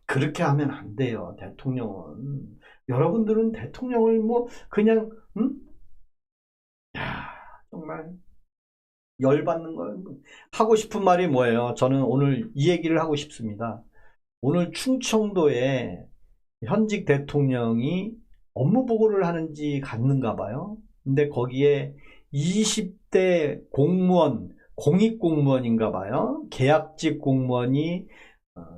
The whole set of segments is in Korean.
그렇게 하면 안 돼요. 대통령은. 여러분들은 대통령을 뭐 그냥 야, 정말 열받는 거예요. 하고 싶은 말이 뭐예요? 저는 오늘 이 얘기를 하고 싶습니다. 오늘 충청도에 현직 대통령이 업무 보고를 하는지 갔는가 봐요. 근데 거기에 20대 공무원, 공익공무원인가 봐요. 계약직 공무원이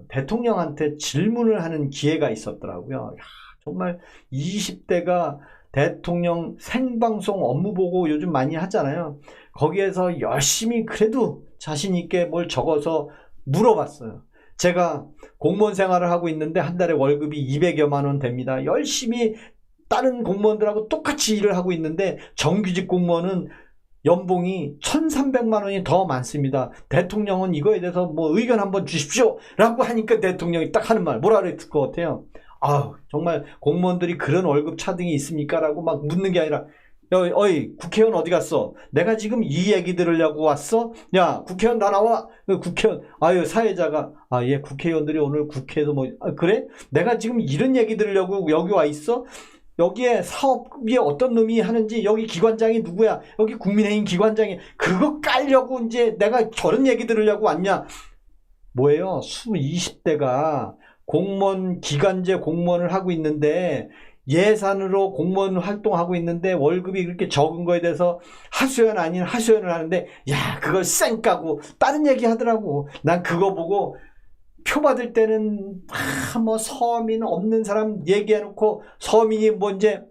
대통령한테 질문을 하는 기회가 있었더라고요. 야, 정말 20대가 대통령 생방송 업무 보고 요즘 많이 하잖아요. 거기에서 열심히 그래도 자신 있게 뭘 적어서 물어봤어요. 제가 공무원 생활을 하고 있는데 한 달에 월급이 200여만 원 됩니다. 열심히 다른 공무원들하고 똑같이 일을 하고 있는데 정규직 공무원은 연봉이 1,300만 원이 더 많습니다. 대통령은 이거에 대해서 뭐 의견 한번 주십시오 라고 하니까 대통령이 딱 하는 말 뭐라 그랬을 것 같아요? 아우, 정말 공무원들이 그런 월급 차등이 있습니까? 라고 막 묻는 게 아니라 어이 국회의원 어디 갔어? 내가 지금 이 얘기 들으려고 왔어? 야, 국회의원 다 나와. 국회의원, 아유, 사회자가, 아, 예, 국회의원들이 오늘 국회에서 뭐, 아, 그래? 내가 지금 이런 얘기 들으려고 여기 와 있어? 여기에 사업이 어떤 놈이 하는지, 여기 기관장이 누구야? 여기 국민의힘 기관장이, 그거 깔려고 이제 내가 저런 얘기 들으려고 왔냐? 뭐예요? 20대가 공무원, 기간제 공무원을 하고 있는데, 예산으로 공무원 활동하고 있는데 월급이 그렇게 적은 거에 대해서 하소연 아닌 하소연을 하는데, 야, 그걸 쌩 까고 다른 얘기 하더라고. 난 그거 보고 표 받을 때는 뭐 서민 없는 사람 얘기해놓고 서민이 뭐 이제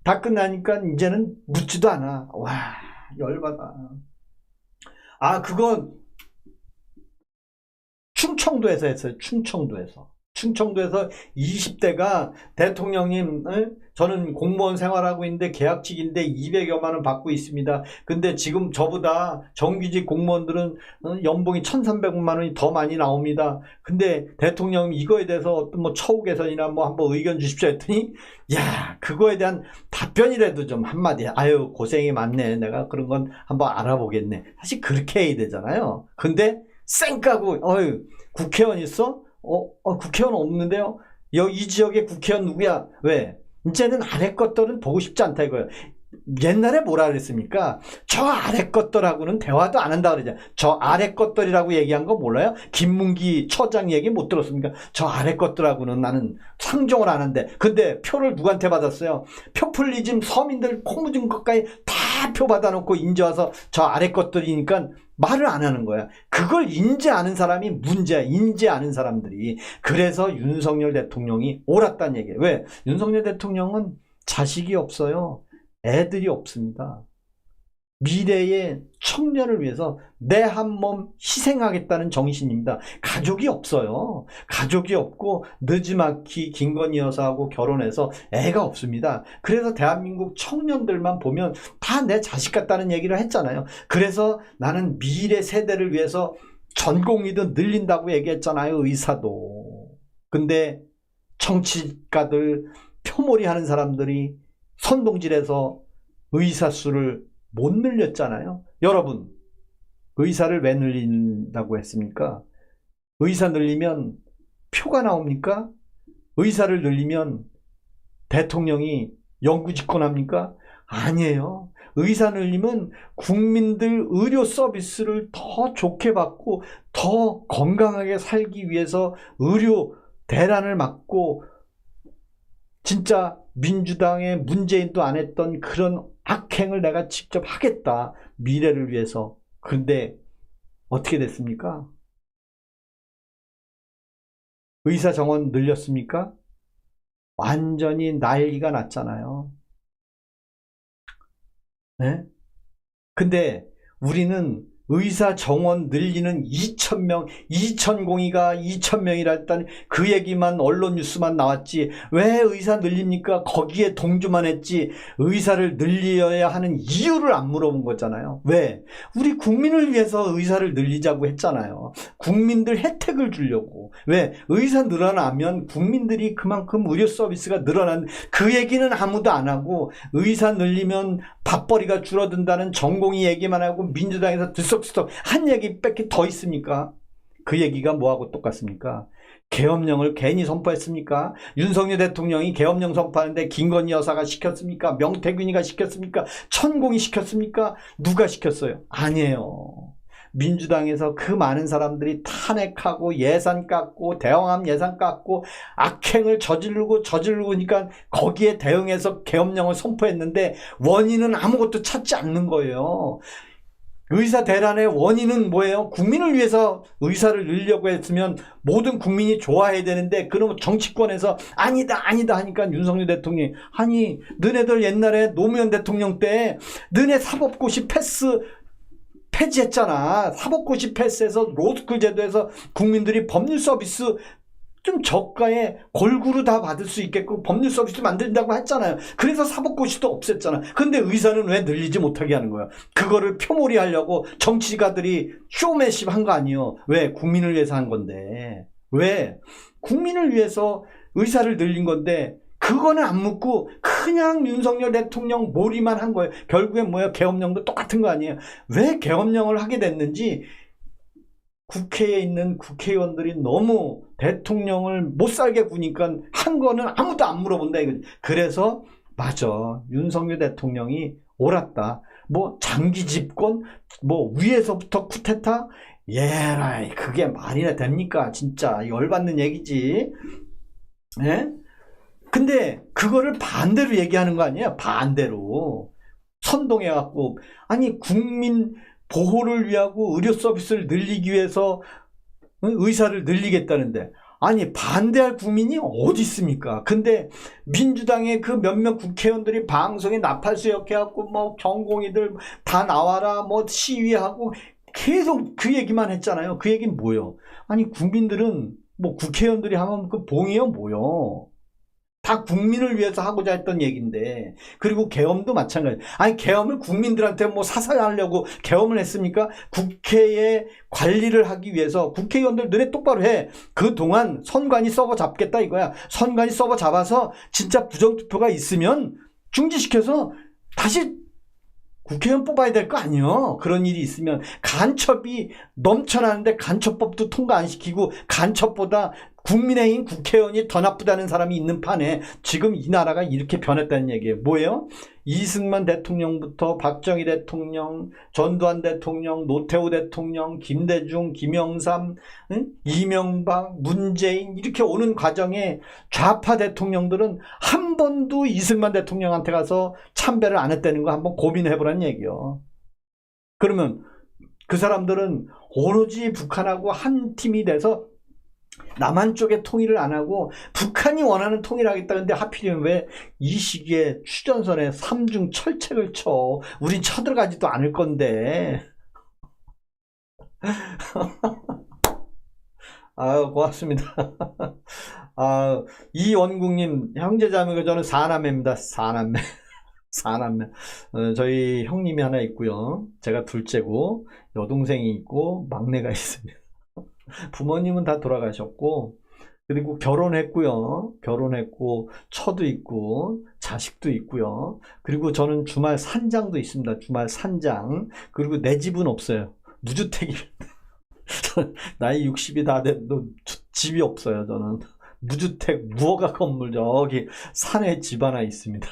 다 끝나니까 이제는 묻지도 않아. 와, 열받아. 아, 그건 충청도에서 했어요. 충청도에서 20대가 대통령님, 저는 공무원 생활하고 있는데 계약직인데 200여만 원 받고 있습니다. 근데 지금 저보다 정규직 공무원들은 연봉이 1,300만 원이 더 많이 나옵니다. 근데 대통령 이거에 대해서 어떤 뭐 처우 개선이나 뭐 한번 의견 주십시오 했더니, 야, 그거에 대한 답변이라도 좀 한마디, 아유, 고생이 많네. 내가 그런 건 한번 알아보겠네. 사실 그렇게 해야 되잖아요. 근데 쌩 까고, 어휴, 국회의원 있어? 국회의원 없는데요? 이 지역의 국회의원 누구야? 왜? 이제는 아래 것들은 보고 싶지 않다 이거예요. 옛날에 뭐라 그랬습니까? 저 아래 것들하고는 대화도 안 한다 그러죠. 저 아래 것들이라고 얘기한 거 몰라요? 김문기 처장 얘기 못 들었습니까? 저 아래 것들하고는 나는 상종을 안 한대. 근데 표를 누구한테 받았어요? 표풀리즘 서민들 코 묻은 것까지 다 표 받아놓고 인제 와서 저 아래 것들이니까 말을 안 하는 거야. 그걸 인지하는 사람이 문제야. 인지하는 사람들이. 그래서 윤석열 대통령이 옳았다는 얘기예요. 왜? 윤석열 대통령은 자식이 없어요. 애들이 없습니다. 미래의 청년을 위해서 내 한 몸 희생하겠다는 정신입니다. 가족이 없어요. 가족이 없고 느지막이 김건희 여사하고 결혼해서 애가 없습니다. 그래서 대한민국 청년들만 보면 다 내 자식 같다는 얘기를 했잖아요. 그래서 나는 미래 세대를 위해서 전공의도 늘린다고 얘기했잖아요. 의사도. 근데 정치가들 표몰이 하는 사람들이 선동질해서 의사 수를 못 늘렸잖아요. 여러분, 의사를 왜 늘린다고 했습니까? 의사 늘리면 표가 나옵니까? 의사를 늘리면 대통령이 영구 집권합니까? 아니에요. 의사 늘리면 국민들 의료 서비스를 더 좋게 받고 더 건강하게 살기 위해서 의료 대란을 막고 진짜 민주당의 문재인도 안 했던 그런 악행을 내가 직접 하겠다. 미래를 위해서. 그런데 어떻게 됐습니까? 의사 정원 늘렸습니까? 완전히 난리가 났잖아요. 네? 근데 우리는 의사 정원 늘리는 2,000명, 2,000공의가 2,000명이라 했다니 그 얘기만 언론 뉴스만 나왔지. 왜 의사 늘립니까? 거기에 동조만 했지. 의사를 늘려야 하는 이유를 안 물어본 거잖아요. 왜? 우리 국민을 위해서 의사를 늘리자고 했잖아요. 국민들 혜택을 주려고. 왜? 의사 늘어나면 국민들이 그만큼 의료 서비스가 늘어난 그 얘기는 아무도 안 하고 의사 늘리면 밥벌이가 줄어든다는 전공의 얘기만 하고 민주당에서 들썩들썩 한 얘기 뺏기 더 있습니까? 그 얘기가 뭐하고 똑같습니까? 계엄령을 괜히 선포했습니까? 윤석열 대통령이 계엄령 선포하는데 김건희 여사가 시켰습니까? 명태균이가 시켰습니까? 천공이 시켰습니까? 누가 시켰어요? 아니에요. 민주당에서 그 많은 사람들이 탄핵하고 예산 깎고 대왕암 예산 깎고 악행을 저지르니까 거기에 대응해서 계엄령을 선포했는데 원인은 아무것도 찾지 않는 거예요. 의사 대란의 원인은 뭐예요? 국민을 위해서 의사를 늘려고 했으면 모든 국민이 좋아해야 되는데 그러면 정치권에서 아니다 하니까 윤석열 대통령이 아니 너네들 옛날에 노무현 대통령 때 너네 사법고시 폐지했잖아. 사법고시 패스해서 로스쿨 제도에서 국민들이 법률 서비스 좀 저가에 골고루 다 받을 수 있게끔 법률 서비스 만든다고 했잖아요. 그래서 사법고시도 없앴잖아. 근데 의사는 왜 늘리지 못하게 하는 거야? 그거를 표몰이 하려고 정치가들이 쇼맨십 한 거 아니에요. 왜? 국민을 위해서 한 건데. 왜? 국민을 위해서 의사를 늘린 건데 그거는 안 묻고 그냥 윤석열 대통령 몰이만 한 거예요. 결국엔 뭐예요? 계엄령도 똑같은 거 아니에요. 왜 계엄령을 하게 됐는지 국회에 있는 국회의원들이 너무 대통령을 못 살게 구니까 한 거는 아무도 안 물어본다 이거지. 그래서 맞아. 윤석열 대통령이 옳았다. 뭐 장기 집권, 뭐 위에서부터 쿠데타, 예라이 그게 말이나 됩니까? 진짜 열받는 얘기지. 예? 근데 그거를 반대로 얘기하는 거 아니에요? 반대로 선동해갖고 아니 국민 보호를 위하고 의료 서비스를 늘리기 위해서 의사를 늘리겠다는데 아니 반대할 국민이 어디 있습니까? 근데 민주당의 그 몇몇 국회의원들이 방송에 나팔수역해갖고 뭐 경공이들 다 나와라 뭐 시위하고 계속 그 얘기만 했잖아요. 그 얘기는 뭐예요? 아니 국민들은 뭐 국회의원들이 하면 그 봉이요 뭐요? 다 국민을 위해서 하고자 했던 얘기인데 그리고 계엄도 마찬가지. 아니 계엄을 국민들한테 뭐 사살하려고 계엄을 했습니까? 국회의 관리를 하기 위해서 국회의원들 너네 똑바로 해. 그동안 선관위 서버 잡겠다 이거야. 선관위 서버 잡아서 진짜 부정투표가 있으면 중지시켜서 다시 국회의원 뽑아야 될 거 아니에요. 그런 일이 있으면 간첩이 넘쳐나는데 간첩법도 통과 안 시키고 간첩보다 국민의힘 국회의원이 더 나쁘다는 사람이 있는 판에 지금 이 나라가 이렇게 변했다는 얘기예요. 뭐예요? 이승만 대통령부터 박정희 대통령, 전두환 대통령, 노태우 대통령, 김대중, 김영삼, 이명박, 문재인 이렇게 오는 과정에 좌파 대통령들은 한 번도 이승만 대통령한테 가서 참배를 안 했다는 거 한번 고민해보라는 얘기예요. 그러면 그 사람들은 오로지 북한하고 한 팀이 돼서 남한 쪽에 통일을 안 하고 북한이 원하는 통일하겠다는데 하필이면 왜 이 시기에 휴전선에 3중 철책을 쳐? 우린 쳐들어가지도 않을 건데. 아유 고맙습니다. 아 이원국님 형제자매가 저는 4남매입니다. 4남매. 4남매. 저희 형님이 하나 있고요. 제가 둘째고 여동생이 있고 막내가 있습니다. 부모님은 다 돌아가셨고 그리고 결혼했고요. 결혼했고 처도 있고 자식도 있고요. 그리고 저는 주말 산장도 있습니다. 주말 산장. 그리고 내 집은 없어요. 무주택입니다. 나이 60이 다 돼도 집이 없어요. 저는 무주택 무허가 건물 저기 산에 집 하나 있습니다.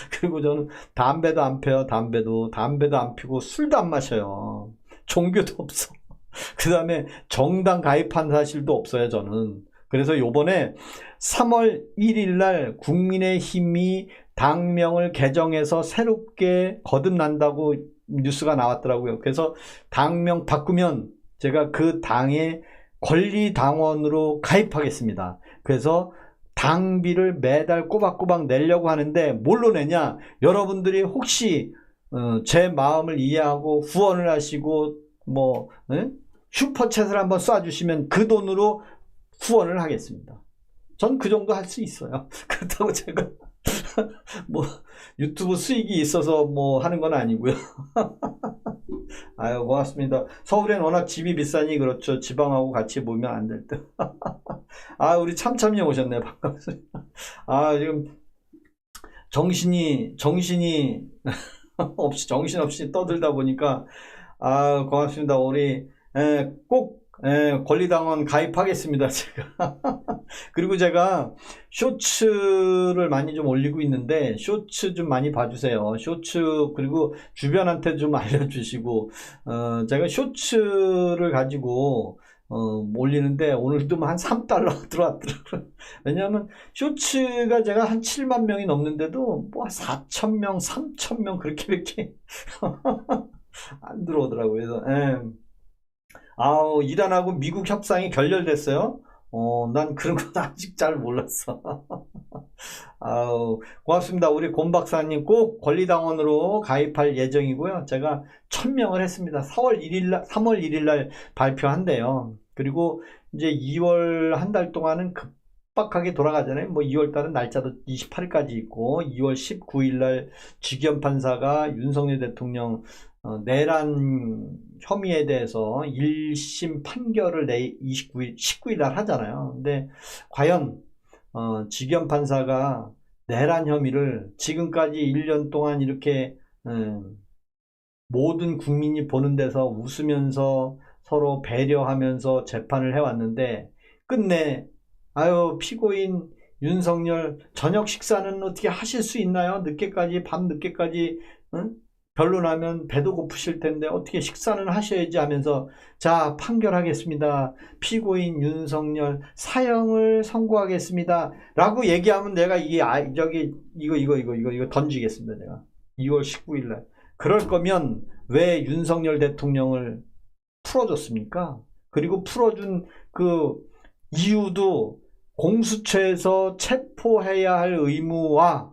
그리고 저는 담배도 안 펴요. 담배도 안 피고 술도 안 마셔요. 종교도 없어. 그 다음에 정당 가입한 사실도 없어요. 저는. 그래서 요번에 3월 1일 날 국민의힘이 당명을 개정해서 새롭게 거듭난다고 뉴스가 나왔더라고요. 그래서 당명 바꾸면 제가 그 당의 권리당원으로 가입하겠습니다. 그래서 당비를 매달 꼬박꼬박 내려고 하는데 뭘로 내냐? 여러분들이 혹시 제 마음을 이해하고 후원을 하시고 뭐 슈퍼챗을 한번 쏴주시면 그 돈으로 후원을 하겠습니다. 전 그 정도 할 수 있어요. 그렇다고 제가 뭐 유튜브 수익이 있어서 뭐 하는 건 아니고요. 아유 고맙습니다. 서울엔 워낙 집이 비싸니 그렇죠. 지방하고 같이 모이면 안 될 듯. 아 우리 참참이 오셨네. 반갑습니다. 아 지금 정신이 없이 정신없이 떠들다 보니까 아 고맙습니다. 우리 꼭 예, 권리당원 가입하겠습니다, 제가. 그리고 제가 쇼츠를 많이 좀 올리고 있는데, 쇼츠 좀 많이 봐주세요. 쇼츠, 그리고 주변한테 좀 알려주시고, 제가 쇼츠를 가지고, 올리는데, 오늘도 한 3달러 들어왔더라고요. 왜냐하면, 쇼츠가 제가 한 7만 명이 넘는데도, 뭐, 4,000명, 3,000명, 그렇게, 안 들어오더라고요. 그래서, 예. 아우, 이란하고 미국 협상이 결렬됐어요? 난 그런 건 아직 잘 몰랐어. 아우, 고맙습니다. 우리 곰 박사님 꼭 권리당원으로 가입할 예정이고요. 제가 1000명을 했습니다. 3월 1일 날 발표한대요. 그리고 이제 2월 한 달 동안은 급박하게 돌아가잖아요. 뭐 2월 달은 날짜도 28일까지 있고, 2월 19일 날 지기현 판사가 윤석열 대통령 내란 혐의에 대해서 1심 판결을 19일 날 하잖아요. 근데 과연 지기현 판사가 내란 혐의를 지금까지 1년 동안 이렇게 모든 국민이 보는 데서 웃으면서 서로 배려하면서 재판을 해왔는데, 끝내 아유, 피고인 윤석열 저녁 식사는 어떻게 하실 수 있나요? 늦게까지, 밤 늦게까지, 응? 변론하면 배도 고프실 텐데 어떻게 식사는 하셔야지 하면서, 자, 판결하겠습니다. 피고인 윤석열 사형을 선고하겠습니다. 라고 얘기하면 내가 이게 이거 던지겠습니다. 내가 2월 19일 날. 그럴 거면 왜 윤석열 대통령을 풀어줬습니까? 그리고 풀어준 그 이유도 공수처에서 체포해야 할 의무와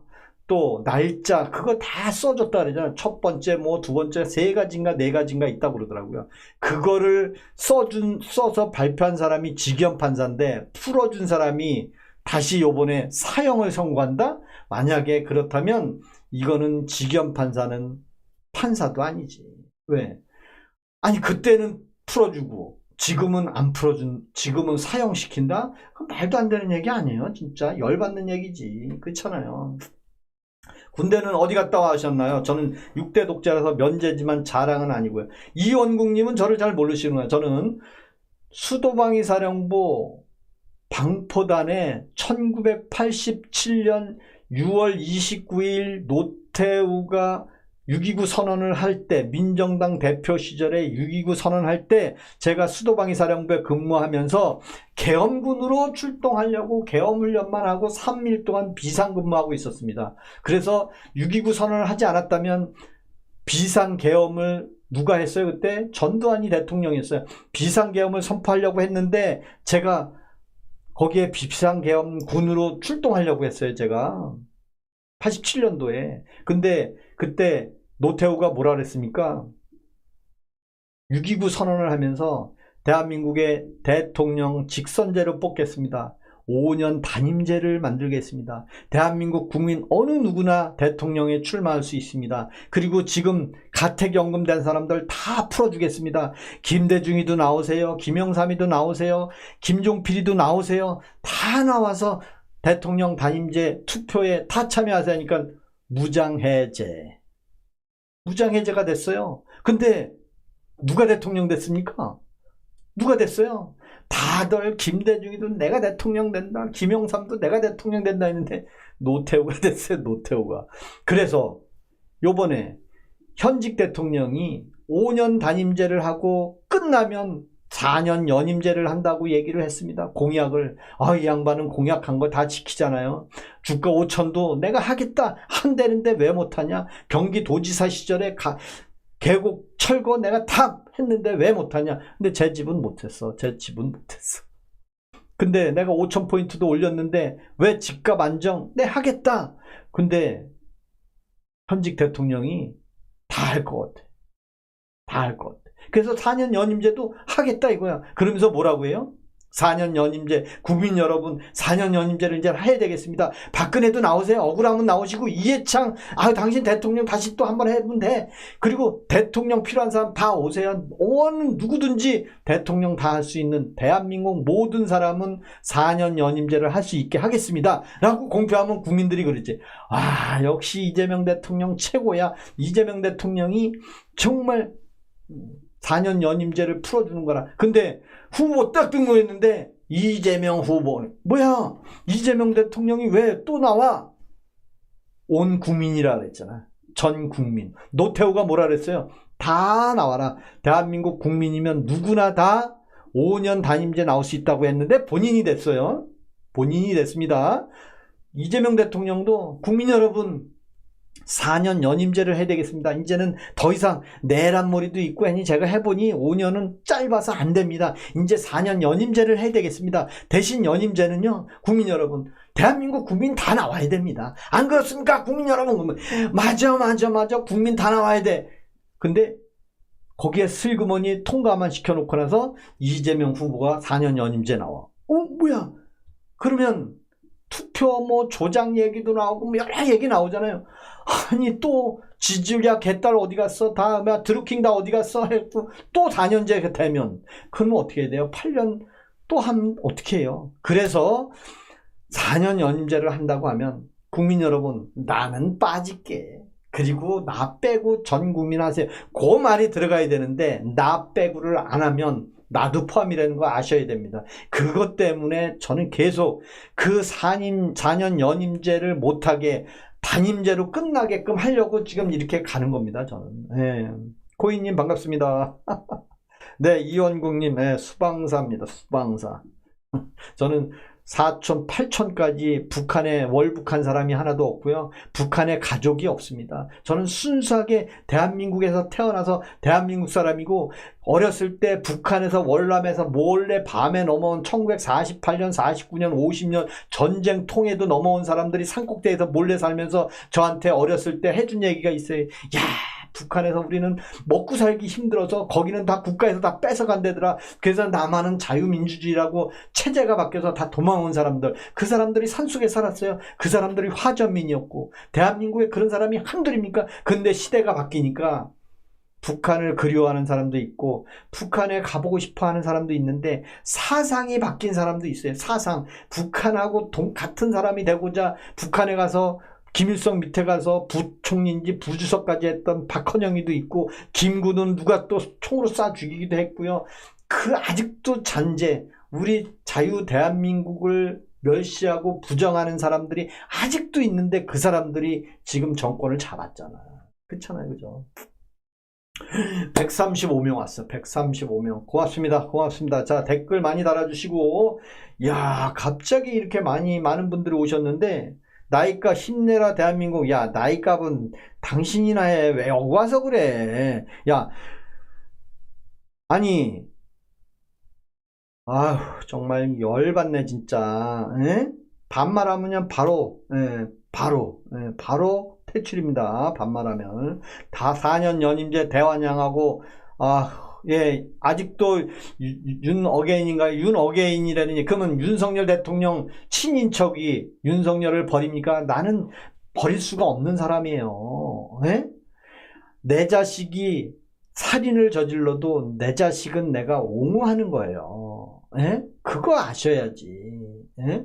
또 날짜, 그거 다 써줬다 그러잖아요. 첫 번째, 뭐 두 번째, 세 가지인가 네 가지인가 있다고 그러더라고요. 그거를 써서 발표한 사람이 지기현 판사인데, 풀어준 사람이 다시 요번에 사형을 선고한다? 만약에 그렇다면 이거는 지기현 판사는 판사도 아니지. 왜? 아니, 그때는 풀어주고 지금은 안 풀어준, 지금은 사형시킨다? 그건 말도 안 되는 얘기 아니에요. 진짜 열받는 얘기지. 그렇잖아요. 군대는 어디 갔다 와셨나요? 저는 6대 독재라서 면제지만 자랑은 아니고요. 이원국님은 저를 잘 모르시는 거예요. 저는 수도방위 사령부 방포단에 1987년 6월 29일 노태우가 6.29 선언을 할 때, 민정당 대표 시절에 6.29 선언할 때 제가 수도방위 사령부에 근무하면서 계엄군으로 출동하려고 계엄훈련만 하고 3일 동안 비상근무하고 있었습니다. 그래서 6.29 선언을 하지 않았다면 비상계엄을 누가 했어요? 그때 전두환이 대통령이었어요. 비상계엄을 선포하려고 했는데 제가 거기에 비상계엄군으로 출동하려고 했어요. 제가 87년도에. 근데 그때 노태우가 뭐라 그랬습니까? 6.29 선언을 하면서 대한민국의 대통령 직선제로 뽑겠습니다. 5년 단임제를 만들겠습니다. 대한민국 국민 어느 누구나 대통령에 출마할 수 있습니다. 그리고 지금 가택연금 된 사람들 다 풀어주겠습니다. 김대중이도 나오세요. 김영삼이도 나오세요. 김종필이도 나오세요. 다 나와서 대통령 단임제 투표에 다 참여하세요. 무장해제. 무장해제가 됐어요. 근데 누가 대통령 됐습니까? 누가 됐어요? 다들 김대중이도 내가 대통령 된다, 김영삼도 내가 대통령 된다 했는데 노태우가 됐어요. 노태우가. 그래서 요번에 현직 대통령이 5년 단임제를 하고 끝나면 4년 연임제를 한다고 얘기를 했습니다. 공약을. 이 양반은 공약한 거 다 지키잖아요. 주가 5천도 내가 하겠다 한다는데 왜 못하냐. 경기도지사 시절에 계곡 철거 내가 다 했는데 왜 못하냐. 근데 제 집은 못했어. 제 집은 못했어. 근데 내가 5,000포인트도 올렸는데 왜 집값 안정? 네, 하겠다. 근데 현직 대통령이 다 할 것 같아. 다 할 것 같아. 그래서 4년 연임제도 하겠다 이거야. 그러면서 뭐라고 해요? 4년 연임제, 국민 여러분 4년 연임제를 이제 해야 되겠습니다. 박근혜도 나오세요. 억울하면 나오시고, 이해창 당신 대통령 다시 또 한번 해보면 돼. 그리고 대통령 필요한 사람 다 오세요. 누구든지 대통령 다 할 수 있는 대한민국 모든 사람은 4년 연임제를 할 수 있게 하겠습니다 라고 공표하면 국민들이 그러지. 역시 이재명 대통령 최고야. 이재명 대통령이 정말 4년 연임제를 풀어주는 거라. 근데 후보 딱 등록했는데 이재명 후보, 뭐야, 이재명 대통령이 왜 또 나와? 온 국민이라 그랬잖아. 전 국민. 노태우가 뭐라 그랬어요? 다 나와라. 대한민국 국민이면 누구나 다 5년 단임제 나올 수 있다고 했는데 본인이 됐어요. 본인이 됐습니다. 이재명 대통령도 국민 여러분 4년 연임제를 해야 되겠습니다. 이제는 더 이상 내란머리도 있고 하니 제가 해보니 5년은 짧아서 안 됩니다. 이제 4년 연임제를 해야 되겠습니다. 대신 연임제는요, 국민 여러분, 대한민국 국민 다 나와야 됩니다. 안 그렇습니까? 국민 여러분. 맞아. 국민 다 나와야 돼. 근데 거기에 슬그머니 통과만 시켜놓고 나서 이재명 후보가 4년 연임제 나와. 뭐야? 그러면 투표 뭐 조작 얘기도 나오고 뭐 여러 얘기 나오잖아요. 아니 또 지지율이야 개딸 어디 갔어? 다 드루킹 다 어디 갔어? 했고 또 4년제 되면 그러면 어떻게 해야 돼요? 8년 또 하면 어떻게 해요? 그래서 4년 연임제를 한다고 하면 국민 여러분 나는 빠질게. 그리고 나 빼고 전 국민 하세요. 그 말이 들어가야 되는데 나 빼고를 안 하면 나도 포함이라는 거 아셔야 됩니다. 그것 때문에 저는 계속 그 4년 연임제를 못하게 단임제로 끝나게끔 하려고 지금 이렇게 가는 겁니다. 저는. 네. 코이님 반갑습니다. 네, 이원국님, 네, 수방사입니다. 수방사. 저는 4촌, 8촌까지 북한에 월북한 사람이 하나도 없고요. 북한에 가족이 없습니다. 저는 순수하게 대한민국에서 태어나서 대한민국 사람이고 어렸을 때 북한에서 월남에서 몰래 밤에 넘어온 1948년, 49년, 50년 전쟁 통에도 넘어온 사람들이 산꼭대기에서 몰래 살면서 저한테 어렸을 때 해준 얘기가 있어요. 야, 북한에서 우리는 먹고 살기 힘들어서 거기는 다 국가에서 다 뺏어간대더라. 그래서 남한은 자유민주주의라고 체제가 바뀌어서 다 도망온 사람들. 그 사람들이 산속에 살았어요. 그 사람들이 화전민이었고 대한민국에 그런 사람이 한둘입니까? 근데 시대가 바뀌니까 북한을 그리워하는 사람도 있고 북한에 가보고 싶어하는 사람도 있는데 사상이 바뀐 사람도 있어요. 사상. 북한하고 같은 사람이 되고자 북한에 가서 김일성 밑에 가서 부총리인지 부주석까지 했던 박헌영이도 있고 김구는 누가 또 총으로 쏴 죽이기도 했고요. 그 아직도 잔재 우리 자유 대한민국을 멸시하고 부정하는 사람들이 아직도 있는데 그 사람들이 지금 정권을 잡았잖아요. 그렇잖아요. 그죠? 135명 왔어. 135명. 고맙습니다. 자, 댓글 많이 달아주시고, 야, 갑자기 이렇게 많은 분들이 오셨는데, 나이값 힘내라 대한민국. 야, 나이값은 당신이나 해. 왜 여기 와서 그래? 야, 아니, 아휴, 정말 열받네 진짜. 에? 반말하면 바로 바로 퇴출입니다. 반말하면 다 4년 연임제 대환영하고 예, 아직도 윤어게인인가요? 윤어게인이라니. 그러면 윤석열 대통령 친인척이 윤석열을 버립니까? 나는 버릴 수가 없는 사람이에요. 예? 내 자식이 살인을 저질러도 내 자식은 내가 옹호하는 거예요. 예? 그거 아셔야지. 예?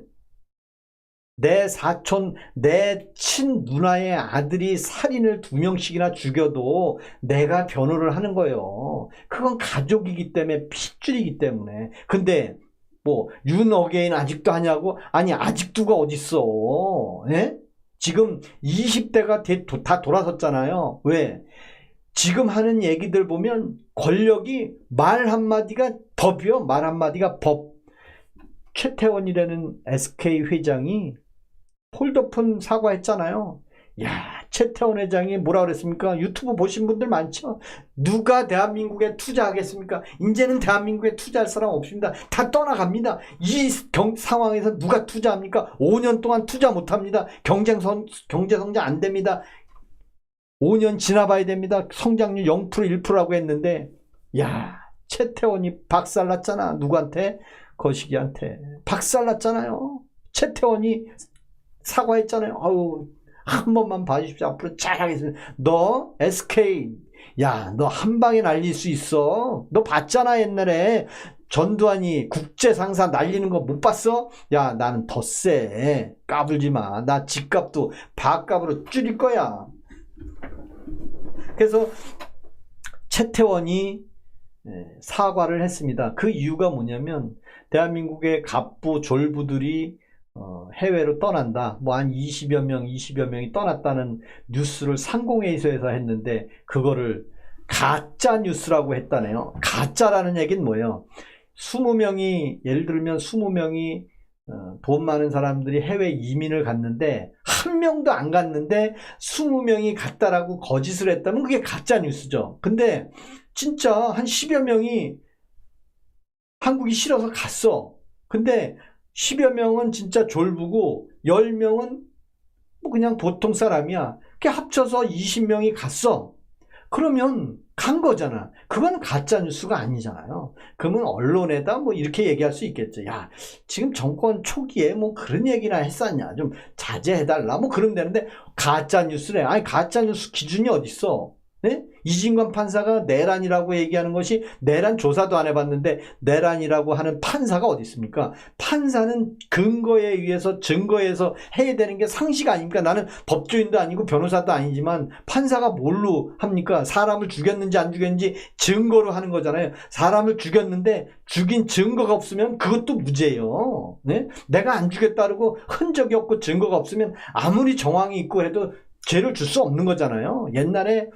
내 사촌, 내 친누나의 아들이 살인을 2명씩이나 죽여도 내가 변호를 하는 거예요. 그건 가족이기 때문에, 핏줄이기 때문에. 근데 뭐 윤어게인 아직도 하냐고? 아니, 아직도가 어딨어. 예? 지금 20대가 다 돌아섰잖아요. 왜? 지금 하는 얘기들 보면 권력이 말 한마디가 법이요. 말 한마디가 법. 최태원이라는 SK 회장이 폴더폰 사과했잖아요. 야, 최태원 회장이 뭐라 그랬습니까? 유튜브 보신 분들 많죠? 누가 대한민국에 투자하겠습니까? 이제는 대한민국에 투자할 사람 없습니다. 다 떠나갑니다. 이 상황에서 누가 투자합니까? 5년 동안 투자 못합니다. 경제 성장 안 됩니다. 5년 지나봐야 됩니다. 성장률 0% 1%라고 했는데 야, 최태원이 박살났잖아. 누구한테? 거시기한테 박살났잖아요. 최태원이 사과했잖아요. 아우, 한 번만 봐주십시오. 앞으로 잘하겠습니다. 너 SK, 야, 너 한 방에 날릴 수 있어. 너 봤잖아. 옛날에 전두환이 국제상사 날리는 거 못 봤어? 야, 나는 더 세. 까불지 마. 나 집값도 밥값으로 줄일 거야. 그래서 최태원이 사과를 했습니다. 그 이유가 뭐냐면 대한민국의 갑부 졸부들이 해외로 떠난다. 뭐 한 20여 명이 떠났다는 뉴스를 상공회의소에서 했는데 그거를 가짜 뉴스라고 했다네요. 가짜라는 얘기는 뭐예요? 20명이 예를 들면 20명이 돈 많은 사람들이 해외 이민을 갔는데 한 명도 안 갔는데 20명이 갔다라고 거짓을 했다면 그게 가짜 뉴스죠. 근데 진짜 한 10여 명이 한국이 싫어서 갔어. 근데 10여 명은 진짜 졸부고 10명은 뭐 그냥 보통 사람이야. 그게 합쳐서 20명이 갔어. 그러면 간 거잖아. 그건 가짜 뉴스가 아니잖아요. 그러면 언론에다 뭐 이렇게 얘기할 수 있겠죠. 야, 지금 정권 초기에 뭐 그런 얘기나 했었냐. 좀 자제해달라. 뭐 그러면 되는데 가짜 뉴스래. 아니 가짜 뉴스 기준이 어딨어. 네? 이진관 판사가 내란이라고 얘기하는 것이 내란 조사도 안 해봤는데 내란이라고 하는 판사가 어디 있습니까? 판사는 근거에 의해서 증거에서 해야 되는 게 상식 아닙니까? 나는 법조인도 아니고 변호사도 아니지만 판사가 뭘로 합니까? 사람을 죽였는지 안 죽였는지 증거로 하는 거잖아요. 사람을 죽였는데 죽인 증거가 없으면 그것도 무죄예요. 네? 내가 안 죽였다고 흔적이 없고 증거가 없으면 아무리 정황이 있고 해도 죄를 줄 수 없는 거잖아요. 옛날에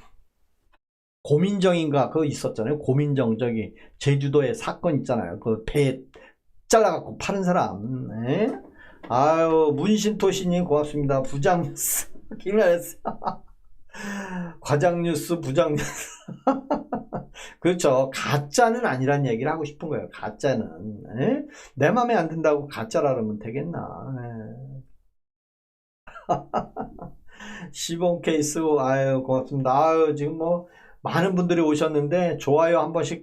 고민정인가 그거 있었잖아요. 고민정 저기 제주도에 사건 있잖아요. 그 배 잘라갖고 파는 사람. 네? 아유 문신토시님 고맙습니다. 부장뉴스 김혜스 과장뉴스 부장뉴스 그렇죠. 가짜는 아니란 얘기를 하고 싶은 거예요. 가짜는 네? 내 맘에 안 든다고 가짜라 그러면 되겠나. 네. 시범 케이스 아유 고맙습니다. 아유 지금 뭐 많은 분들이 오셨는데 좋아요 한 번씩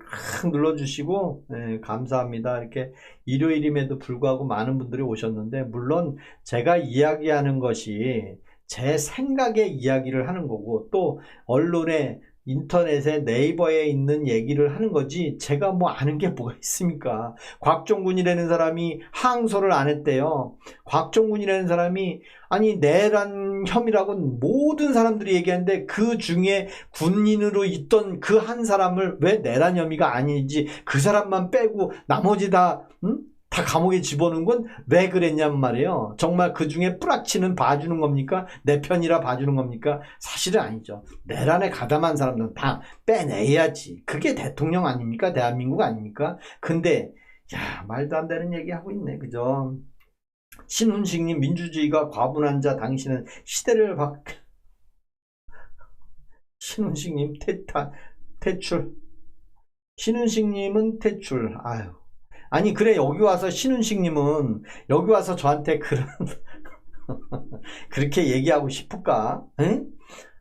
눌러주시고 네, 감사합니다. 이렇게 일요일임에도 불구하고 많은 분들이 오셨는데 물론 제가 이야기하는 것이 제 생각의 이야기를 하는 거고 또 언론에 인터넷에 네이버에 있는 얘기를 하는 거지 제가 뭐 아는 게 뭐가 있습니까? 곽종군이라는 사람이 항소를 안 했대요. 곽종군이라는 사람이 아니 내란 혐의라고 모든 사람들이 얘기하는데 그 중에 군인으로 있던 그 한 사람을 왜 내란 혐의가 아니지 그 사람만 빼고 나머지 다 다 감옥에 집어넣은 건 왜 그랬냔 말이에요. 정말 그 중에 뿌락치는 봐주는 겁니까? 내 편이라 봐주는 겁니까? 사실은 아니죠. 내란에 가담한 사람들은 다 빼내야지. 그게 대통령 아닙니까? 대한민국 아닙니까? 근데 야 말도 안 되는 얘기하고 있네. 그죠? 신훈식님 민주주의가 과분한 자 당신은 시대를 신훈식님 퇴출 신훈식님은 퇴출 아유 아니 그래 여기 와서 신훈식님은 여기 와서 저한테 그런 그렇게 얘기하고 싶을까? 에?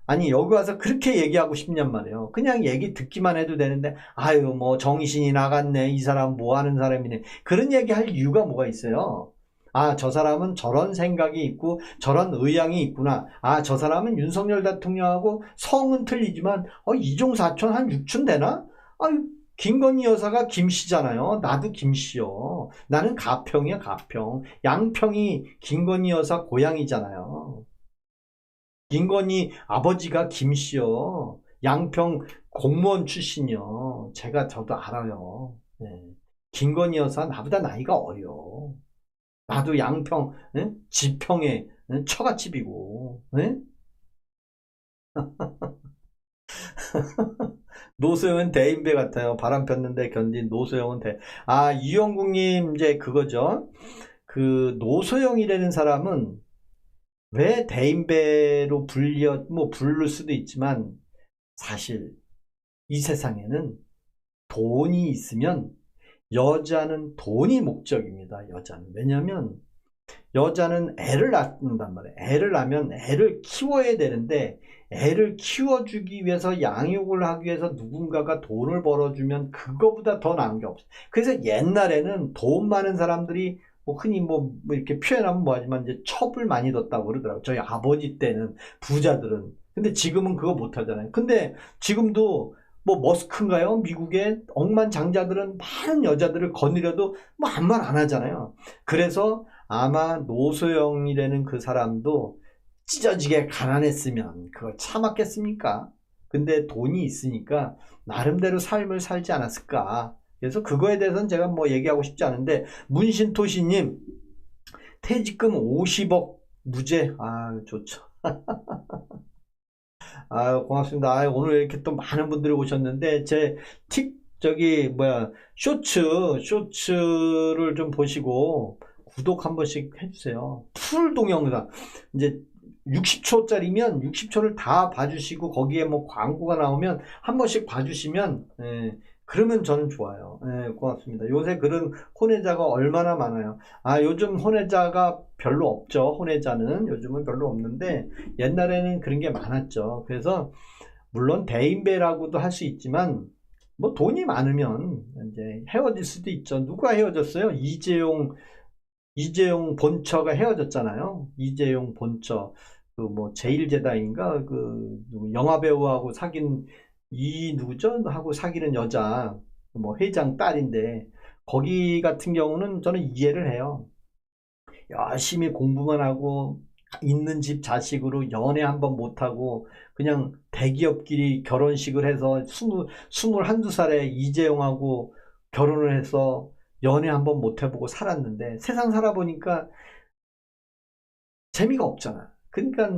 아니 여기 와서 그렇게 얘기하고 싶냔 말이에요. 그냥 얘기 듣기만 해도 되는데 아유 뭐 정신이 나갔네 이 사람 뭐 하는 사람이네 그런 얘기 할 이유가 뭐가 있어요. 아 저 사람은 저런 생각이 있고 저런 의향이 있구나. 아 저 사람은 윤석열 대통령하고 성은 틀리지만 이종사촌 한 6촌 되나? 아유 김건희 여사가 김씨잖아요. 나도 김씨요. 나는 가평이야 가평. 양평이 김건희 여사 고향이잖아요. 김건희 아버지가 김씨요. 양평 공무원 출신이요. 저도 알아요. 네. 김건희 여사 나보다 나이가 어려. 나도 양평 지평에 처갓집이고. 네? 노소영은 대인배 같아요. 바람 폈는데 견딘 노소영은 이영국님 이제 그거죠. 그 노소영이라는 사람은 왜 대인배로 부를 수도 있지만 사실 이 세상에는 돈이 있으면 여자는 돈이 목적입니다. 여자는. 왜냐하면 여자는 애를 낳는단 말이에요. 애를 낳으면 애를 키워야 되는데 애를 키워주기 위해서 양육을 하기 위해서 누군가가 돈을 벌어주면 그거보다 더 나은 게 없어요. 그래서 옛날에는 돈 많은 사람들이 뭐 흔히 뭐 이렇게 표현하면 뭐하지만 이제 첩을 많이 뒀다고 그러더라고요. 저희 아버지 때는 부자들은. 근데 지금은 그거 못하잖아요. 근데 지금도 뭐 머스크인가요? 미국의 억만장자들은 많은 여자들을 거느려도 뭐 아무 말 안 하잖아요. 그래서 아마 노소영이라는 그 사람도 찢어지게 가난했으면 그걸 참았겠습니까? 근데 돈이 있으니까 나름대로 삶을 살지 않았을까. 그래서 그거에 대해서는 제가 뭐 얘기하고 싶지 않은데, 문신토시님, 퇴직금 50억 무죄. 아, 좋죠. 아, 고맙습니다. 아, 오늘 이렇게 또 많은 분들이 오셨는데, 쇼츠를 좀 보시고, 구독 한 번씩 해주세요. 풀 동영상. 이제 60초짜리면 60초를 다 봐주시고, 거기에 뭐 광고가 나오면 한 번씩 봐주시면, 그러면 저는 좋아요. 고맙습니다. 요새 그런 혼외자가 얼마나 많아요. 아, 요즘 혼외자가 별로 없죠. 혼외자는 요즘은 별로 없는데 옛날에는 그런 게 많았죠. 그래서 물론 대인배라고도 할 수 있지만 뭐 돈이 많으면 이제 헤어질 수도 있죠. 누가 헤어졌어요? 이재용 본처가 헤어졌잖아요. 이재용 본처. 그 뭐 제일제다인가 그 영화배우하고 사귄 이 누구죠? 하고 사귀는 여자 뭐 회장 딸인데 거기 같은 경우는 저는 이해를 해요. 열심히 공부만 하고 있는 집 자식으로 연애 한번 못하고 그냥 대기업끼리 결혼식을 해서 21~22살에 이재용하고 결혼을 해서 연애 한번 못 해보고 살았는데 세상 살아보니까 재미가 없잖아. 그러니까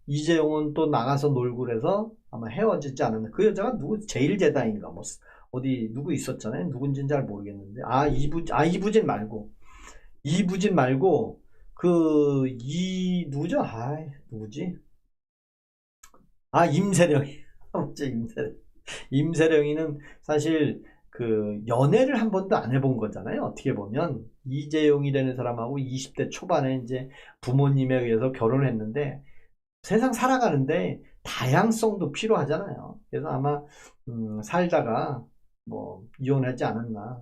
이재용은 또 나가서 놀고 그래서 아마 헤어지지 않았나. 그 여자가 누구 제일제다인가 뭐 어디 누구 있었잖아요. 누군지는 잘 모르겠는데 이부진 말고 그 이 누구죠? 아 누구지? 아 임세령이 임세령이는 사실 그 연애를 한 번도 안 해본 거잖아요. 어떻게 보면 이재용이라는 사람하고 20대 초반에 이제 부모님에 의해서 결혼을 했는데 세상 살아가는데 다양성도 필요하잖아요. 그래서 아마 살다가 뭐 이혼하지 않았나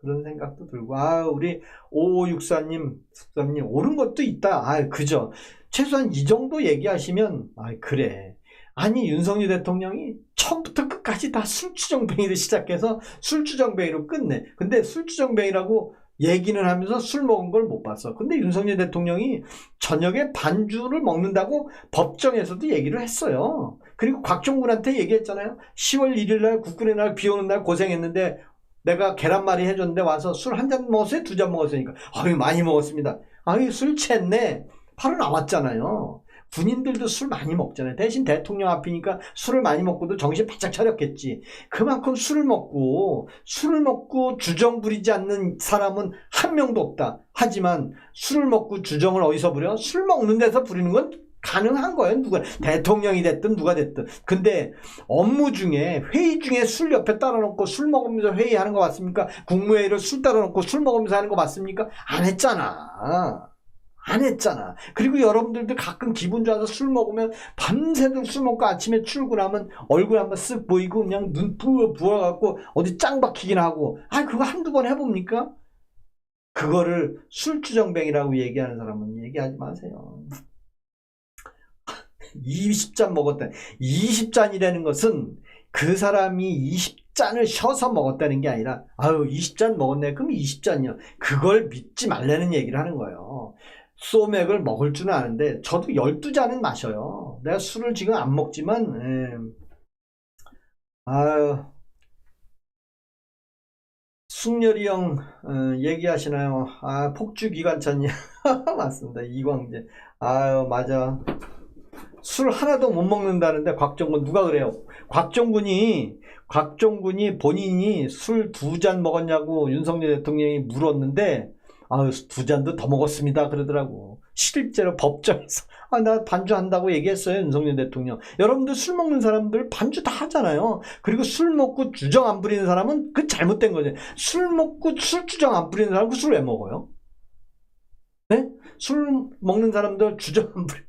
그런 생각도 들고 우리 5564님 숙사님 옳은 것도 있다. 그죠. 최소한 이 정도 얘기하시면 그래. 아니 윤석열 대통령이 처음부터 끝까지 다 술주정뱅이를 시작해서 술주정뱅이로 끝내. 근데 술주정뱅이라고 얘기는 하면서 술 먹은 걸 못 봤어. 근데 윤석열 대통령이 저녁에 반주를 먹는다고 법정에서도 얘기를 했어요. 그리고 곽종군한테 얘기했잖아요. 10월 1일 날 국군의 날 비 오는 날 고생했는데 내가 계란말이 해줬는데 와서 술 한 잔 먹었어요? 2잔 먹었으니까 많이 먹었습니다. 술 취했네. 바로 나왔잖아요. 군인들도 술 많이 먹잖아요. 대신 대통령 앞이니까 술을 많이 먹고도 정신 바짝 차렸겠지. 그만큼 술을 먹고 주정 부리지 않는 사람은 한 명도 없다. 하지만 술을 먹고 주정을 어디서 부려? 술 먹는 데서 부리는 건 가능한 거예요. 누가 대통령이 됐든 누가 됐든. 근데 업무 중에 회의 중에 술 옆에 따라놓고 술 먹으면서 회의하는 거 맞습니까? 국무회의를 술 따라놓고 술 먹으면서 하는 거 맞습니까? 안 했잖아. 그리고 여러분들도 가끔 기분 좋아서 술 먹으면 밤새도록 술 먹고 아침에 출근하면 얼굴 한번 쓱 보이고 그냥 눈 부어갖고 어디 짱 박히긴 하고 그거 한두 번 해봅니까? 그거를 술주정뱅이라고 얘기하는 사람은 얘기하지 마세요. 20잔 먹었다. 20잔이라는 것은 그 사람이 20잔을 쉬어서 먹었다는 게 아니라 20잔 먹었네. 그럼 20잔이요. 그걸 믿지 말라는 얘기를 하는 거예요. 소맥을 먹을 줄은 아는데 저도 12잔은 마셔요. 내가 술을 지금 안 먹지만 숙렬이 형 얘기하시나요? 폭주기관차님 맞습니다. 이광재 맞아. 술 하나도 못 먹는다는데 곽정군 누가 그래요? 곽정군이 본인이 술 2잔 먹었냐고 윤석열 대통령이 물었는데 2잔도 더 먹었습니다 그러더라고. 실제로 법정에서 나 반주한다고 얘기했어요 윤석열 대통령. 여러분들 술 먹는 사람들 반주 다 하잖아요. 그리고 술 먹고 주정 안 부리는 사람은 그 잘못된 거죠. 술 먹고 술 주정 안 부리는 사람 그 술 왜 먹어요? 네? 술 먹는 사람들 주정 안 부리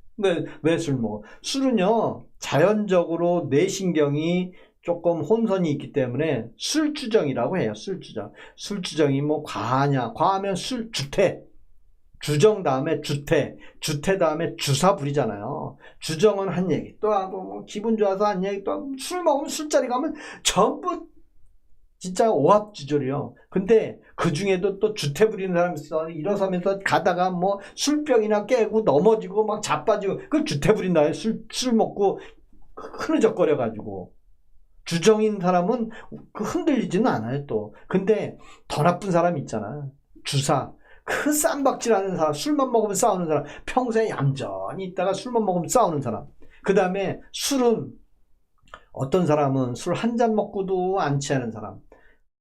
왜 술 먹어? 술은요 자연적으로 뇌신경이 조금 혼선이 있기 때문에 술주정이라고 해요. 술주정이 뭐 과하면 주정 다음에 주태 다음에 주사 부리잖아요. 주정은 한 얘기 또 하고 뭐 기분 좋아서 한 얘기 또 하고 술 먹으면 술자리 가면 전부 진짜 오합지졸이요. 근데 그 중에도 또 주태 부리는 사람이 있어. 일어서면서 가다가 뭐 술병이나 깨고 넘어지고 막 자빠지고 그 주태 부린다. 술 먹고 흐느적거려 가지고 주정인 사람은 그 흔들리지는 않아요 또. 근데 더 나쁜 사람이 있잖아. 주사. 그 쌈박질하는 사람, 술만 먹으면 싸우는 사람, 평소에 얌전히 있다가 술만 먹으면 싸우는 사람. 그 다음에 술은 어떤 사람은 술 한 잔 먹고도 안 취하는 사람,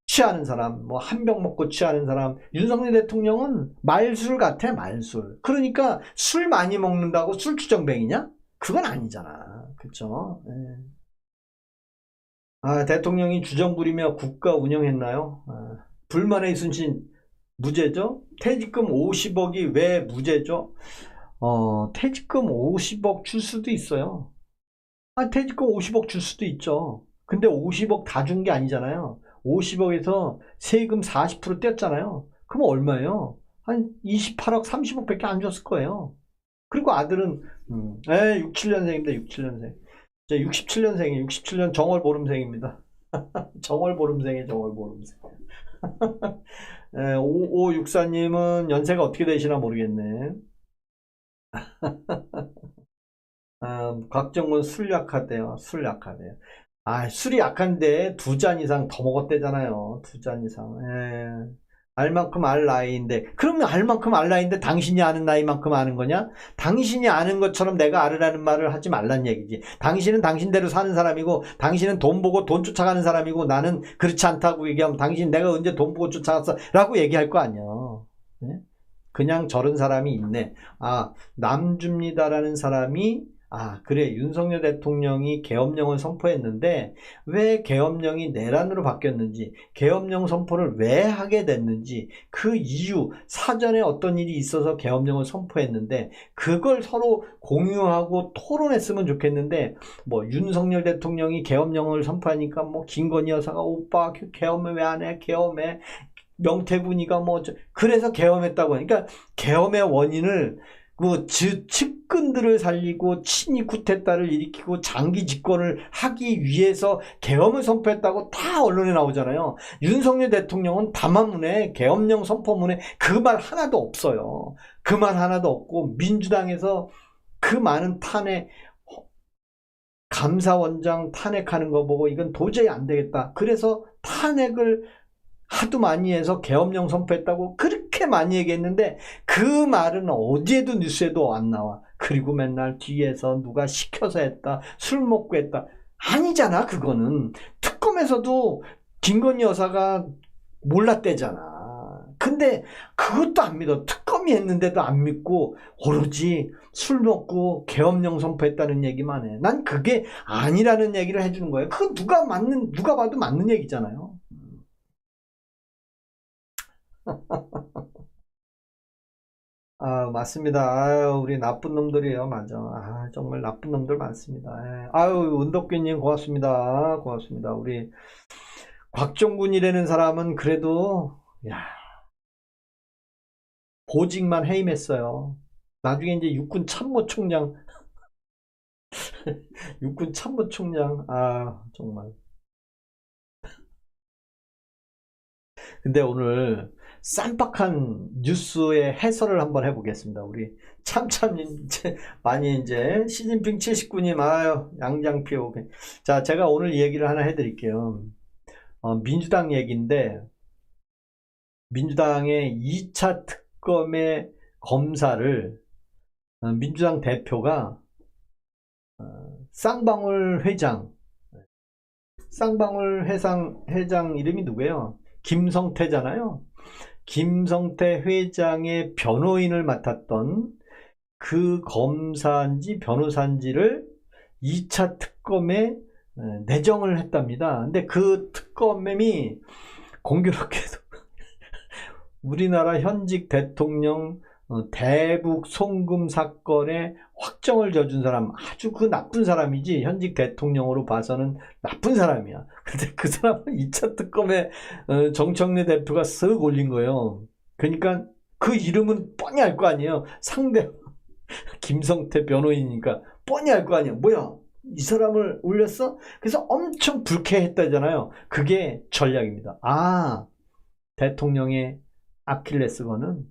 취하는 사람, 뭐 한 병 먹고 취하는 사람. 윤석열 대통령은 말술 같아, 말술. 그러니까 술 많이 먹는다고 술주정뱅이냐? 그건 아니잖아. 그쵸? 예. 아, 대통령이 주정 부리며 국가 운영했나요? 아, 불만의 이순신 무죄죠? 퇴직금 50억이 왜 무죄죠? 퇴직금 50억 줄 수도 있어요. 아, 퇴직금 50억 줄 수도 있죠. 근데 50억 다 준 게 아니잖아요. 50억에서 세금 40% 뗐잖아요. 그럼 얼마예요? 한 28억, 30억밖에 안 줬을 거예요. 그리고 아들은 67년생입니다. 67년생. 67년생이에요. 67년 정월 보름생입니다. 정월 보름생이에요. 정월 보름생. 5564님은 연세가 어떻게 되시나 모르겠네. 곽정근 술 약하대요. 술 약하대요. 아, 술이 약한데 2잔 이상 더 먹었대잖아요. 2잔 이상. 알 만큼 알 나이인데. 그러면 알 만큼 알 나이인데 당신이 아는 나이만큼 아는 거냐? 당신이 아는 것처럼 내가 알으라는 말을 하지 말란 얘기지. 당신은 당신대로 사는 사람이고, 당신은 돈 보고 돈 쫓아가는 사람이고, 나는 그렇지 않다고 얘기하면 당신 내가 언제 돈 보고 쫓아갔어? 라고 얘기할 거 아니야. 네? 그냥 저런 사람이 있네. 아, 남줍니다라는 사람이 그래, 윤석열 대통령이 계엄령을 선포했는데 왜 계엄령이 내란으로 바뀌었는지, 계엄령 선포를 왜 하게 됐는지, 그 이유, 사전에 어떤 일이 있어서 계엄령을 선포했는데 그걸 서로 공유하고 토론했으면 좋겠는데, 뭐 윤석열 대통령이 계엄령을 선포하니까 뭐 김건희 여사가 오빠 계엄을 왜 안 해? 계엄해. 명태균이가 뭐 그래서 계엄했다고 하니까, 계엄의 원인을 측근들을 살리고 친이 쿠데타를 일으키고 장기 집권을 하기 위해서 계엄을 선포했다고 다 언론에 나오잖아요. 윤석열 대통령은 담화문에, 계엄령 선포문에 그 말 하나도 없어요. 그 말 하나도 없고, 민주당에서 그 많은 탄핵, 감사원장 탄핵하는 거 보고 이건 도저히 안 되겠다. 그래서 탄핵을 하도 많이 해서 계엄령 선포했다고 그렇게 많이 얘기했는데 그 말은 어디에도 뉴스에도 안 나와. 그리고 맨날 뒤에서 누가 시켜서 했다, 술 먹고 했다. 아니잖아. 그거는 특검에서도 김건희 여사가 몰랐대잖아. 근데 그것도 안 믿어. 특검이 했는데도 안 믿고 오로지 술 먹고 계엄령 선포했다는 얘기만 해. 난 그게 아니라는 얘기를 해주는 거예요. 그건 누가 봐도 맞는 얘기잖아요. 맞습니다. 우리 나쁜 놈들이에요. 맞아. 정말 나쁜 놈들 많습니다. 은덕균님 고맙습니다. 고맙습니다. 우리 곽종군이라는 사람은 그래도, 보직만 해임했어요. 나중에 이제 육군 참모총장, 육군 참모총장, 정말. 근데 오늘 쌈박한 뉴스의 해설을 한번 해보겠습니다. 우리 참참님 많이 이제 시진핑 79님 양장표. 자, 제가 오늘 얘기를 하나 해드릴게요. 민주당 얘기인데, 민주당의 2차 특검의 검사를 민주당 대표가 쌍방울 회장 이름이 누구예요? 김성태잖아요. 김성태 회장의 변호인을 맡았던 그 검사인지 변호사인지를 2차 특검에 내정을 했답니다. 근데 그 특검이 공교롭게도 우리나라 현직 대통령 대북 송금 사건에 확정을 져준 사람, 아주 그 나쁜 사람이지, 현직 대통령으로 봐서는 나쁜 사람이야. 근데 그 사람은 2차 특검에 정청래 대표가 쓱 올린 거예요. 그러니까 그 이름은 뻔히 알 거 아니에요. 상대 김성태 변호인이니까 뻔히 알 거 아니에요. 뭐야, 이 사람을 올렸어? 그래서 엄청 불쾌했다잖아요. 그게 전략입니다. 대통령의 아킬레스건은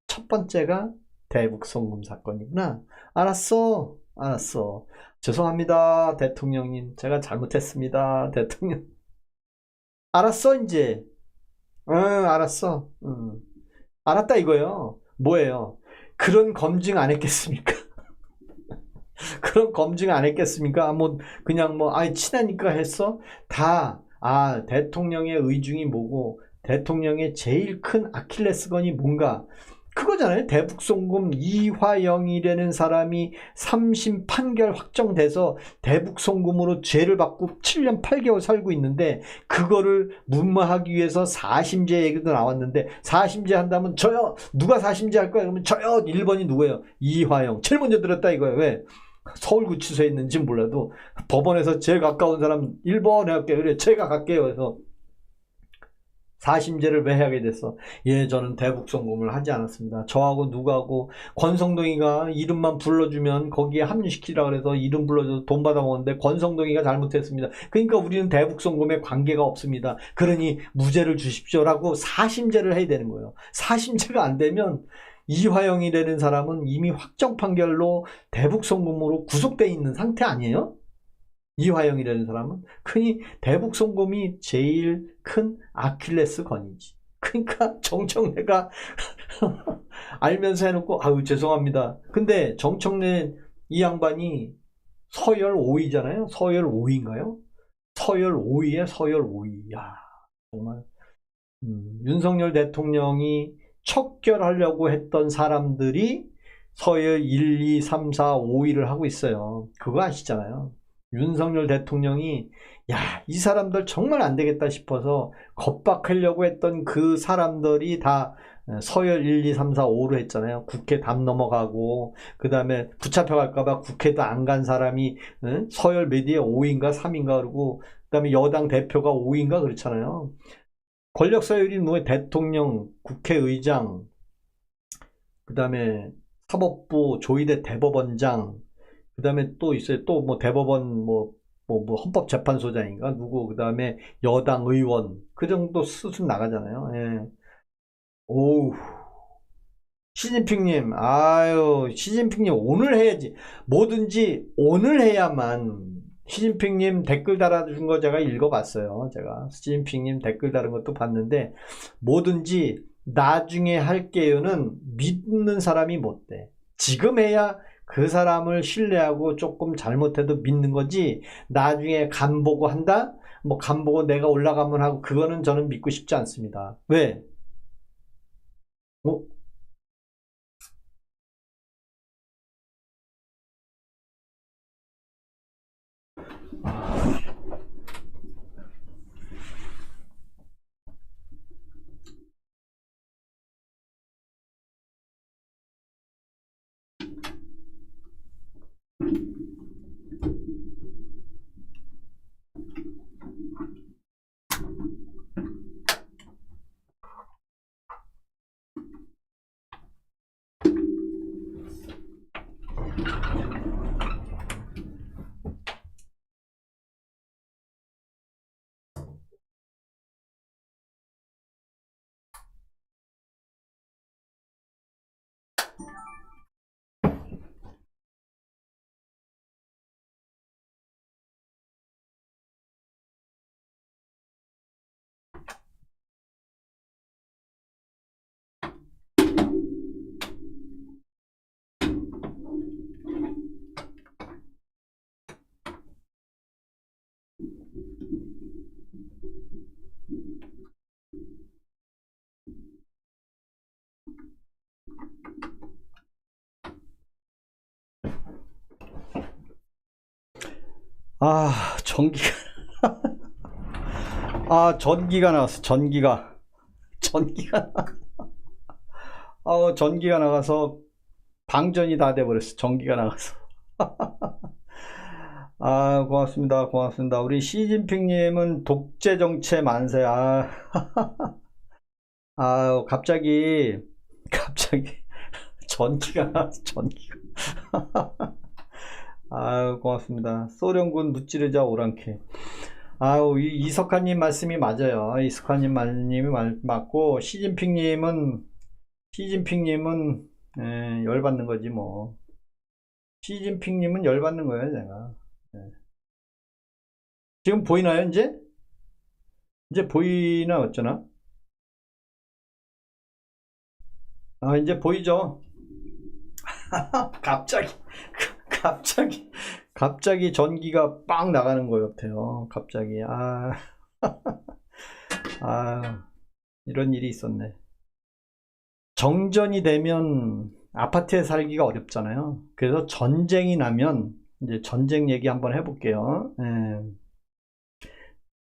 첫 번째가 대북 송금 사건이구나. 알았어. 알았어. 죄송합니다, 대통령님. 제가 잘못했습니다, 대통령. 알았어, 이제. 응, 알았어. 응. 알았다 이거요. 뭐예요? 그런 검증 안 했겠습니까? 그런 검증 안 했겠습니까? 뭐 그냥 뭐 친하니까 했어? 다 대통령의 의중이 뭐고 대통령의 제일 큰 아킬레스건이 뭔가 그거잖아요. 대북송금 이화영이라는 사람이 3심 판결 확정돼서 대북송금으로 죄를 받고 7년 8개월 살고 있는데 그거를 무마하기 위해서 4심제 얘기도 나왔는데 4심제 한다면 저요. 누가 4심제 할 거야? 그러면 저요. 1번이 누구예요? 이화영. 제일 먼저 들었다 이거예요. 왜? 서울구치소에 있는지 몰라도 법원에서 제일 가까운 사람 1번 해갈게요. 그래 제가 갈게요. 그래서 4심제를 왜 하게 됐어? 예, 저는 대북송금을 하지 않았습니다. 저하고 누구하고 권성동이가 이름만 불러주면 거기에 합류시키라 그래서 이름 불러줘서 돈 받아먹었는데 권성동이가 잘못했습니다. 그러니까 우리는 대북송금에 관계가 없습니다. 그러니 무죄를 주십시오라고 4심제를 해야 되는 거예요. 4심제가 안 되면 이화영이라는 사람은 이미 확정 판결로 대북송금으로 구속돼 있는 상태 아니에요? 이화영이라는 사람은 흔히 대북송금이 제일 큰 아킬레스건이지. 그러니까 정청래가 알면서 해놓고 아유 죄송합니다. 근데 정청래 이 양반이 서열 5위잖아요. 서열 5위인가요? 서열 5위에 서열 5위. 야 정말 윤석열 대통령이 척결하려고 했던 사람들이 서열 1, 2, 3, 4, 5위를 하고 있어요. 그거 아시잖아요. 윤석열 대통령이 이 사람들 정말 안 되겠다 싶어서 겁박하려고 했던 그 사람들이 다 서열 1, 2, 3, 4, 5로 했잖아요. 국회 담 넘어가고 그 다음에 붙잡혀갈까봐 국회도 안 간 사람이 서열 몇 위에 5위인가 3위인가 그러고 그 다음에 여당 대표가 5위인가 그렇잖아요. 권력서열이 뭐 대통령, 국회의장, 그 다음에 사법부, 조희대 대법원장, 그 다음에 또 있어요. 또 뭐 대법원, 헌법재판소장인가? 누구, 그 다음에 여당 의원. 그 정도 수준 나가잖아요. 예. 오우. 시진핑님, 시진핑님 오늘 해야지. 뭐든지 오늘 해야만. 시진핑님 댓글 달아준 거 제가 읽어봤어요. 제가 시진핑님 댓글 달은 것도 봤는데 뭐든지 나중에 할게요는 믿는 사람이 못 돼. 지금 해야 그 사람을 신뢰하고 조금 잘못해도 믿는 거지 나중에 간 보고 한다? 뭐 간 보고 내가 올라가면 하고 그거는 저는 믿고 싶지 않습니다. 왜? 어? 전기가 전기가 나왔어. 전기가 전기가 나가서 방전이 다 돼버렸어. 전기가 나가서. 고맙습니다. 우리 시진핑님은 독재 정체 만세. 갑자기 전기가 나왔어. 전기가. 고맙습니다. 소련군 무찌르자 오랑캐. 이석환님 말씀이 맞아요. 이석환님 말씀이 맞고 시진핑님은 열받는 거지 뭐. 시진핑님은 열받는 거예요, 제가. 네. 지금 보이나요, 이제? 이제 보이나 어쩌나? 아, 이제 보이죠? 갑자기, 갑자기, 갑자기 전기가 빵 나가는 거 같아요. 갑자기. 아, 이런 일이 있었네. 정전이 되면 아파트에 살기가 어렵잖아요. 그래서 전쟁이 나면, 이제 전쟁 얘기 한번 해볼게요.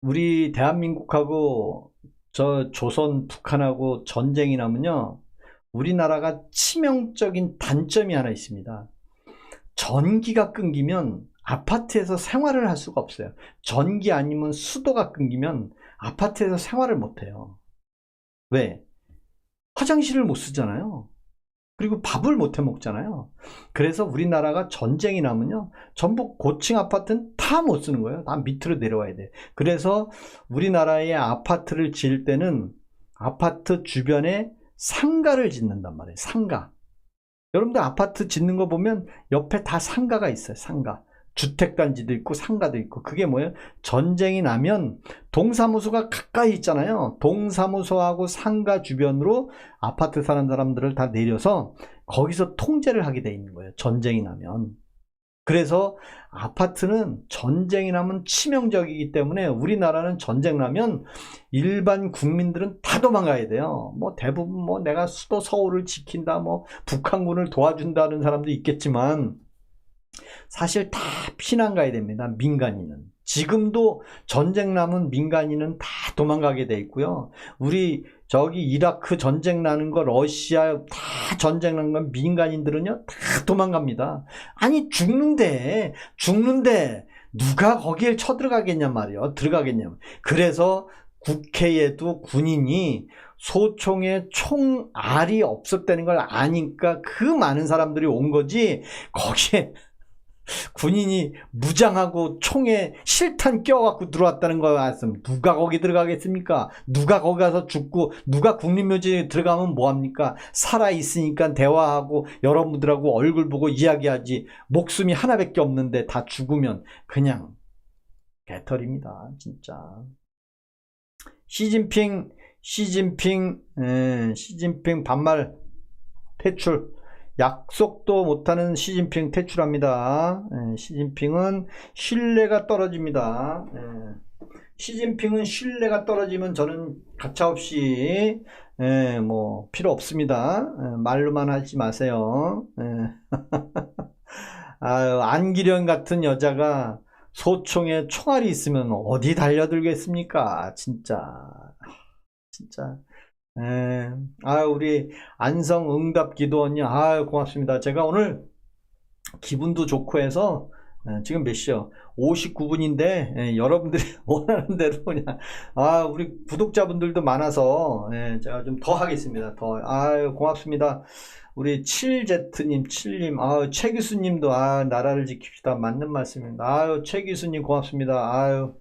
우리 대한민국하고 저 조선, 북한하고 전쟁이 나면요. 우리나라가 치명적인 단점이 하나 있습니다. 전기가 끊기면 아파트에서 생활을 할 수가 없어요. 전기 아니면 수도가 끊기면 아파트에서 생활을 못해요. 왜? 화장실을 못 쓰잖아요. 그리고 밥을 못 해 먹잖아요. 그래서 우리나라가 전쟁이 나면요. 전부 고층 아파트는 다 못 쓰는 거예요. 다 밑으로 내려와야 돼. 그래서 우리나라의 아파트를 지을 때는 아파트 주변에 상가를 짓는단 말이에요. 상가. 여러분들 아파트 짓는 거 보면 옆에 다 상가가 있어요. 상가. 주택단지도 있고 상가도 있고. 그게 뭐예요? 전쟁이 나면 동사무소가 가까이 있잖아요. 동사무소하고 상가 주변으로 아파트 사는 사람들을 다 내려서 거기서 통제를 하게 돼 있는 거예요. 전쟁이 나면. 그래서 아파트는 전쟁이 나면 치명적이기 때문에 우리나라는 전쟁 나면 일반 국민들은 다 도망가야 돼요. 뭐 대부분 뭐 내가 수도 서울을 지킨다, 뭐 북한군을 도와준다는 사람도 있겠지만 사실 다 피난 가야 됩니다. 민간인은. 지금도 전쟁 나면 민간인은 다 도망가게 돼 있고요. 우리 저기 이라크 전쟁 나는 거, 러시아 다 전쟁 나는 건 민간인들은요 다 도망갑니다. 아니 죽는데 누가 거기에 쳐들어가겠냐 말이에요. 들어가겠냐. 그래서 국회에도 군인이 소총에 총알이 없었다는 걸 아니까 그 많은 사람들이 온 거지. 거기에 군인이 무장하고 총에 실탄 껴갖고 들어왔다는 거 말씀. 누가 거기 들어가겠습니까? 누가 거기 가서 죽고, 누가 국립묘지에 들어가면 뭐합니까? 살아있으니까 대화하고 여러분들하고 얼굴 보고 이야기하지. 목숨이 하나밖에 없는데 다 죽으면 그냥 개털입니다. 진짜. 시진핑 반말 퇴출. 약속도 못하는 시진핑 퇴출합니다. 시진핑은 신뢰가 떨어집니다. 시진핑은 신뢰가 떨어지면 저는 가차없이 뭐 필요 없습니다. 말로만 하지 마세요. 안기령 같은 여자가 소총에 총알이 있으면 어디 달려들겠습니까? 진짜. 우리 안성응답 기도원님, 고맙습니다. 제가 오늘 기분도 좋고 해서 지금 몇 시요? 59분인데 여러분들이 원하는 대로 그냥 우리 구독자분들도 많아서 제가 좀 더 하겠습니다. 더. 고맙습니다. 우리 7Z님, 7님, 최 교수님도 나라를 지킵시다. 맞는 말씀입니다. 최 교수님 고맙습니다.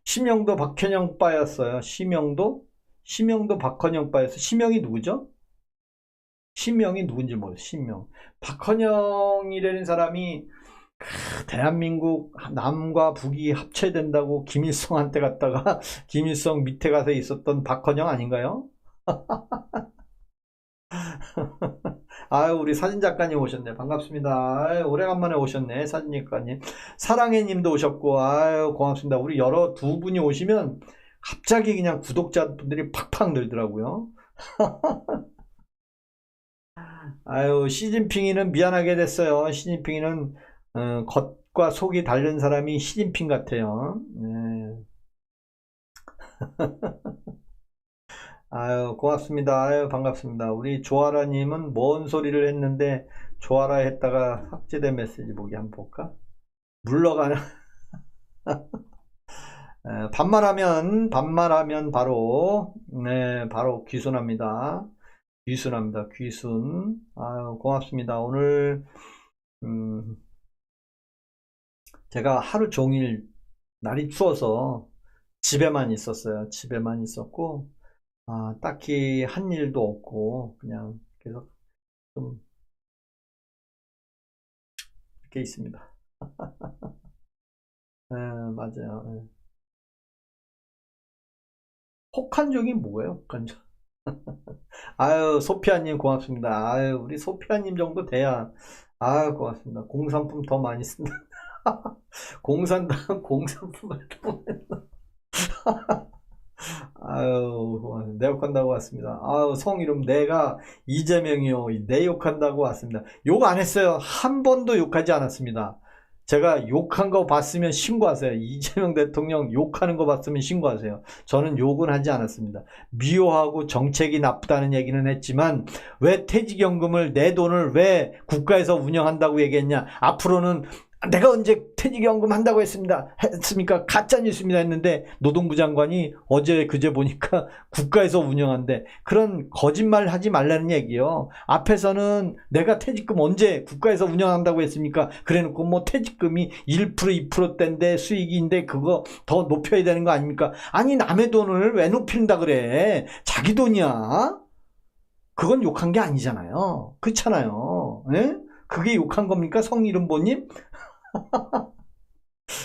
심영도 박현영 빠였어요. 심영도 박헌영 바에서 심영이 누구죠? 심영이 누군지 모르겠어요. 심영. 박헌영이라는 사람이 대한민국 남과 북이 합체된다고 김일성한테 갔다가 김일성 밑에 가서 있었던 박헌영 아닌가요? 우리 사진작가님 오셨네. 반갑습니다. 오래간만에 오셨네. 사진작가님. 사랑해님도 오셨고, 고맙습니다. 우리 두 분이 오시면 갑자기 그냥 구독자분들이 팍팍 늘더라고요. 시진핑이는 미안하게 됐어요. 시진핑이는 겉과 속이 다른 사람이 시진핑 같아요. 고맙습니다. 반갑습니다. 우리 조아라님은 뭔 소리를 했는데 조아라 했다가 삭제된 메시지 보기 한번 볼까? 물러가는 반말하면 바로 바로 귀순합니다. 귀순. 고맙습니다. 오늘 제가 하루 종일 날이 추워서 집에만 있었어요. 집에만 있었고 딱히 한 일도 없고 그냥 계속 좀 이렇게 있습니다. 맞아요. 혹한족이 뭐예요, 혹한족? 아유, 소피아님 고맙습니다. 아유, 우리 소피아님 정도 돼야. 아유, 고맙습니다. 공산품 더 많이 쓴다. 공산품을 더. 아유, 내 욕한다고 왔습니다. 아유, 성 이름 내가 이재명이요. 내 욕한다고 왔습니다. 욕 안 했어요. 한 번도 욕하지 않았습니다. 제가 욕한 거 봤으면 신고하세요. 이재명 대통령 욕하는 거 봤으면 신고하세요. 저는 욕은 하지 않았습니다. 미워하고 정책이 나쁘다는 얘기는 했지만 왜 퇴직연금을 내 돈을 왜 국가에서 운영한다고 얘기했냐. 앞으로는 내가 언제 퇴직연금 한다고 했습니까? 가짜뉴스입니다 했는데 노동부 장관이 어제 그제 보니까 국가에서 운영한대. 그런 거짓말 하지 말라는 얘기요. 앞에서는 내가 퇴직금 언제 국가에서 운영한다고 했습니까? 그래놓고 뭐 퇴직금이 1% 2%대인데 수익인데 그거 더 높여야 되는 거 아닙니까? 아니 남의 돈을 왜 높인다 그래? 자기 돈이야. 그건 욕한 게 아니잖아요. 그렇잖아요. 에? 그게 욕한 겁니까? 성이름보님?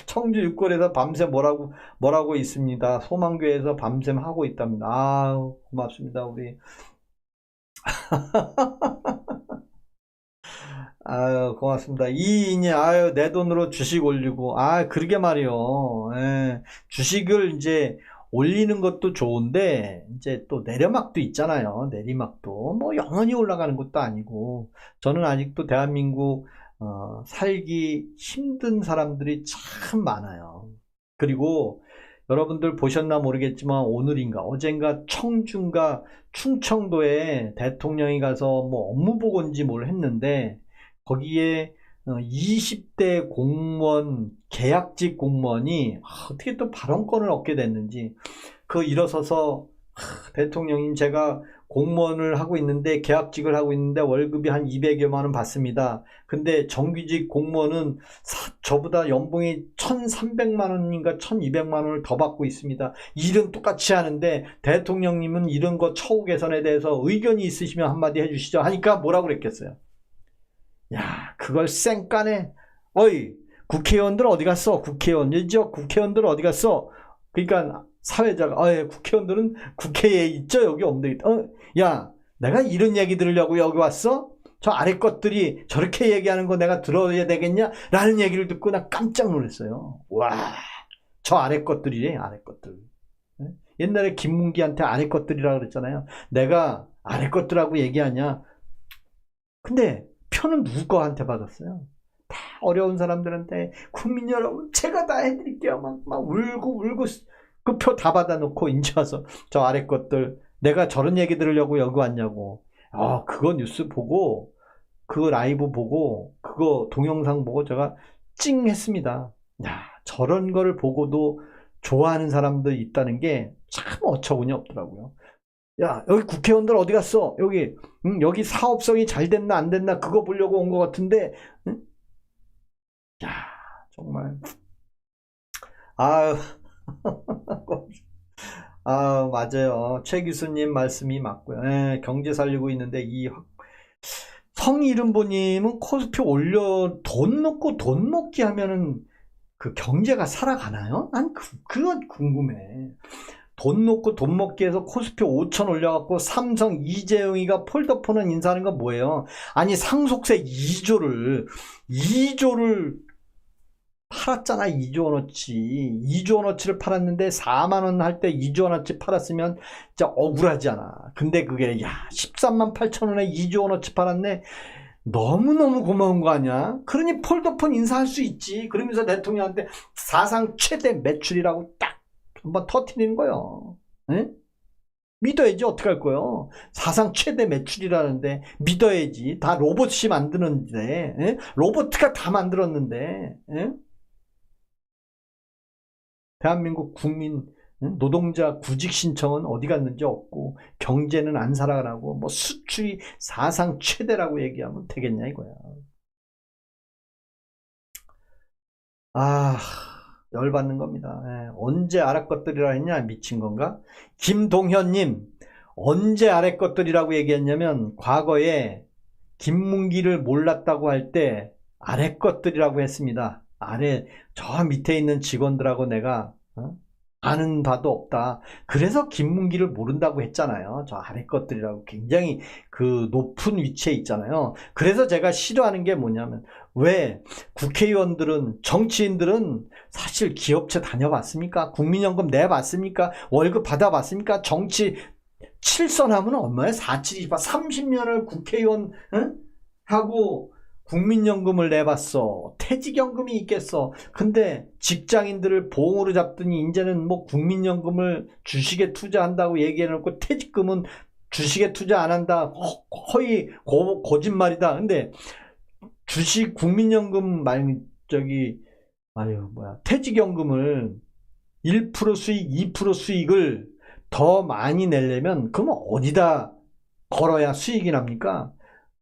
청주 육골에서 밤새 뭐라고 있습니다. 소망교회에서 밤샘 하고 있답니다. 아우, 고맙습니다, 우리. 아유, 고맙습니다. 이인이, 아유, 내 돈으로 주식 올리고, 그러게 말이요. 예, 주식을 이제 올리는 것도 좋은데, 이제 또 내려막도 있잖아요. 내리막도. 뭐, 영원히 올라가는 것도 아니고, 저는 아직도 대한민국, 살기 힘든 사람들이 참 많아요. 그리고 여러분들 보셨나 모르겠지만 오늘인가 어젠가 청주인가 충청도에 대통령이 가서 뭐 업무 보고인지 뭘 했는데 거기에 20대 공무원 계약직 공무원이 어떻게 또 발언권을 얻게 됐는지 일어서서 대통령님 제가 공무원을 하고 있는데 계약직을 하고 있는데 월급이 한 200여만 원 받습니다. 근데 정규직 공무원은 저보다 연봉이 1,300만 원인가 1,200만 원을 더 받고 있습니다. 일은 똑같이 하는데 대통령님은 이런 거 처우 개선에 대해서 의견이 있으시면 한마디 해주시죠 하니까 뭐라고 그랬겠어요? 야, 그걸 쌩까네. 어이, 국회의원들 어디 갔어? 국회의원들 어디 갔어? 그러니까 사회자가 국회의원들은 국회에 있죠. 여기 없는데 야, 내가 이런 얘기 들으려고 여기 왔어? 저 아래 것들이 저렇게 얘기하는 거 내가 들어야 되겠냐? 라는 얘기를 듣고 나 깜짝 놀랐어요. 와, 저 아래 것들이래. 아래 것들. 옛날에 김문기한테 아래 것들이라고 그랬잖아요. 내가 아래 것들하고 얘기하냐? 근데 표는 누구 거한테 받았어요? 다 어려운 사람들한테 국민 여러분 제가 다 해드릴게요. 막 울고 그 표 다 받아놓고 인제 와서 저 아래 것들 내가 저런 얘기 들으려고 여기 왔냐고. 그거 뉴스 보고 그거 라이브 보고 그거 동영상 보고 제가 찡 했습니다. 야, 저런 거를 보고도 좋아하는 사람들이 있다는 게 참 어처구니 없더라고요. 야, 여기 국회의원들 어디 갔어? 여기 사업성이 잘 됐나 안 됐나 그거 보려고 온 것 같은데. 응? 야, 정말. 아유. 맞아요. 최 교수님 말씀이 맞고요. 경제 살리고 있는데 성이름보님은 코스피 올려 돈 넣고 돈 먹기 하면은 그 경제가 살아가나요? 난 그건 궁금해. 돈 놓고 돈 먹기 해서 코스피 5천 올려갖고 삼성 이재용이가 폴더폰은 인사하는 건 뭐예요? 아니 상속세 2조를 팔았잖아. 2조 원어치 2조 원어치를 팔았는데 4만원 할 때 2조 원어치 팔았으면 진짜 억울하잖아. 근데 그게 13만 8천원에 2조 원어치 팔았네. 너무너무 고마운 거 아니야? 그러니 폴더폰 인사할 수 있지. 그러면서 대통령한테 사상 최대 매출이라고 딱 한번 터트리는 거예요. 에? 믿어야지. 어떡할 거예요? 사상 최대 매출이라는데 믿어야지. 다 로봇이 만드는데 에? 로봇가 다 만들었는데 에? 대한민국 국민 노동자 구직 신청은 어디 갔는지 없고 경제는 안 살아가고 뭐 수출이 사상 최대라고 얘기하면 되겠냐 이거야. 열받는 겁니다. 언제 아래 것들이라 했냐? 미친 건가? 김동현님, 언제 아래 것들이라고 얘기했냐면 과거에 김문기를 몰랐다고 할 때 아래 것들이라고 했습니다. 아래 저 밑에 있는 직원들하고 내가 아는 바도 없다. 그래서 김문기를 모른다고 했잖아요. 저 아래 것들이라고 굉장히 그 높은 위치에 있잖아요. 그래서 제가 싫어하는 게 뭐냐면 왜 국회의원들은 정치인들은 사실 기업체 다녀봤습니까? 국민연금 내봤습니까? 월급 받아봤습니까? 정치 7선하면 얼마야? 472, 30년을 국회의원 하고 국민연금을 내봤어. 퇴직연금이 있겠어. 근데 직장인들을 보험으로 잡더니 이제는 뭐 국민연금을 주식에 투자한다고 얘기해놓고 퇴직금은 주식에 투자 안 한다. 거의 거짓말이다. 근데 주식 국민연금 퇴직연금을 1% 수익, 2% 수익을 더 많이 내려면 그러면 어디다 걸어야 수익이 납니까?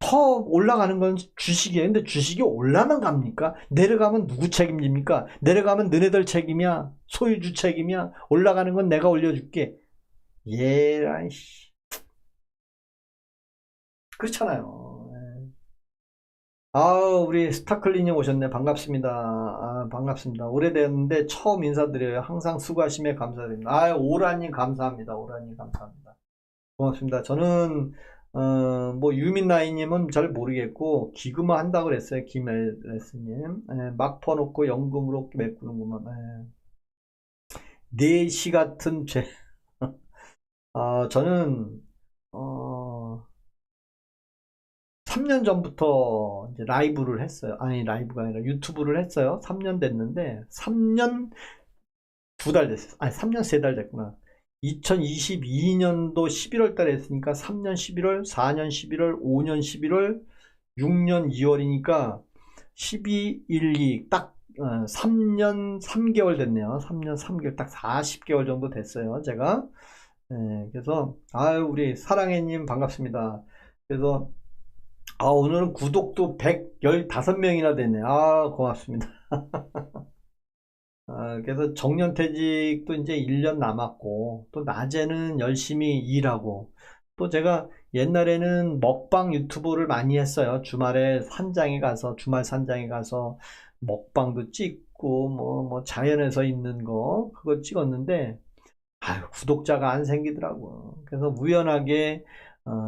더 올라가는 건 주식이에요. 근데 주식이 올라만 갑니까? 내려가면 누구 책임집니까? 내려가면 너네들 책임이야? 소유주 책임이야? 올라가는 건 내가 올려줄게. 예라이 씨. 그렇잖아요. 우리 스타클리님 오셨네. 반갑습니다. 반갑습니다. 오래됐는데 처음 인사드려요. 항상 수고하심에 감사드립니다. 오라님 감사합니다. 오라님 감사합니다. 고맙습니다. 저는 뭐 유민나이님은 잘 모르겠고 기금화 한다고 그랬어요. 김엘레스님. 막 퍼놓고 연금으로 메꾸는구만. 4시 같은 죄. 저는 3년 전부터 이제 라이브를 했어요. 아니 라이브가 아니라 유튜브를 했어요. 3년 됐는데 3년 2달 됐어요. 아니 3년 3달 됐구나. 2022년도 11월 달에 했으니까 3년 11월, 4년 11월, 5년 11월, 6년 2월이니까 12, 1, 2 딱 3년 3개월 됐네요. 3년 3개월 딱 40개월 정도 됐어요. 제가. 그래서 우리 사랑해님 반갑습니다. 그래서 오늘은 구독도 115명이나 됐네요. 고맙습니다. 그래서 정년퇴직도 이제 1년 남았고, 또 낮에는 열심히 일하고, 또 제가 옛날에는 먹방 유튜브를 많이 했어요. 주말 산장에 가서 먹방도 찍고, 뭐 자연에서 있는 거, 그거 찍었는데, 구독자가 안 생기더라고요. 그래서 우연하게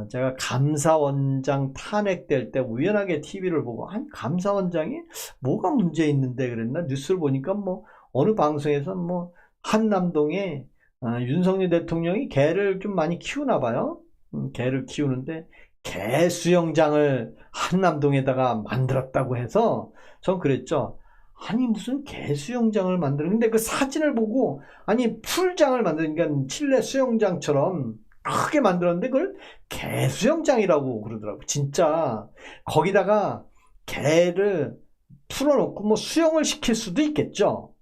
제가 감사원장 탄핵될 때 우연하게 TV를 보고 감사원장이 뭐가 문제 있는데 그랬나 뉴스를 보니까 뭐 어느 방송에서 뭐 한남동에 윤석열 대통령이 개를 좀 많이 키우나 봐요. 개를 키우는데 개 수영장을 한남동에다가 만들었다고 해서 전 그랬죠. 아니 무슨 개 수영장을 만들어. 근데 그 사진을 보고 풀장을 만드니까 실내 수영장처럼 크게 만들었는데 그걸 개 수영장이라고 그러더라고. 진짜 거기다가 개를 풀어놓고 뭐 수영을 시킬 수도 있겠죠.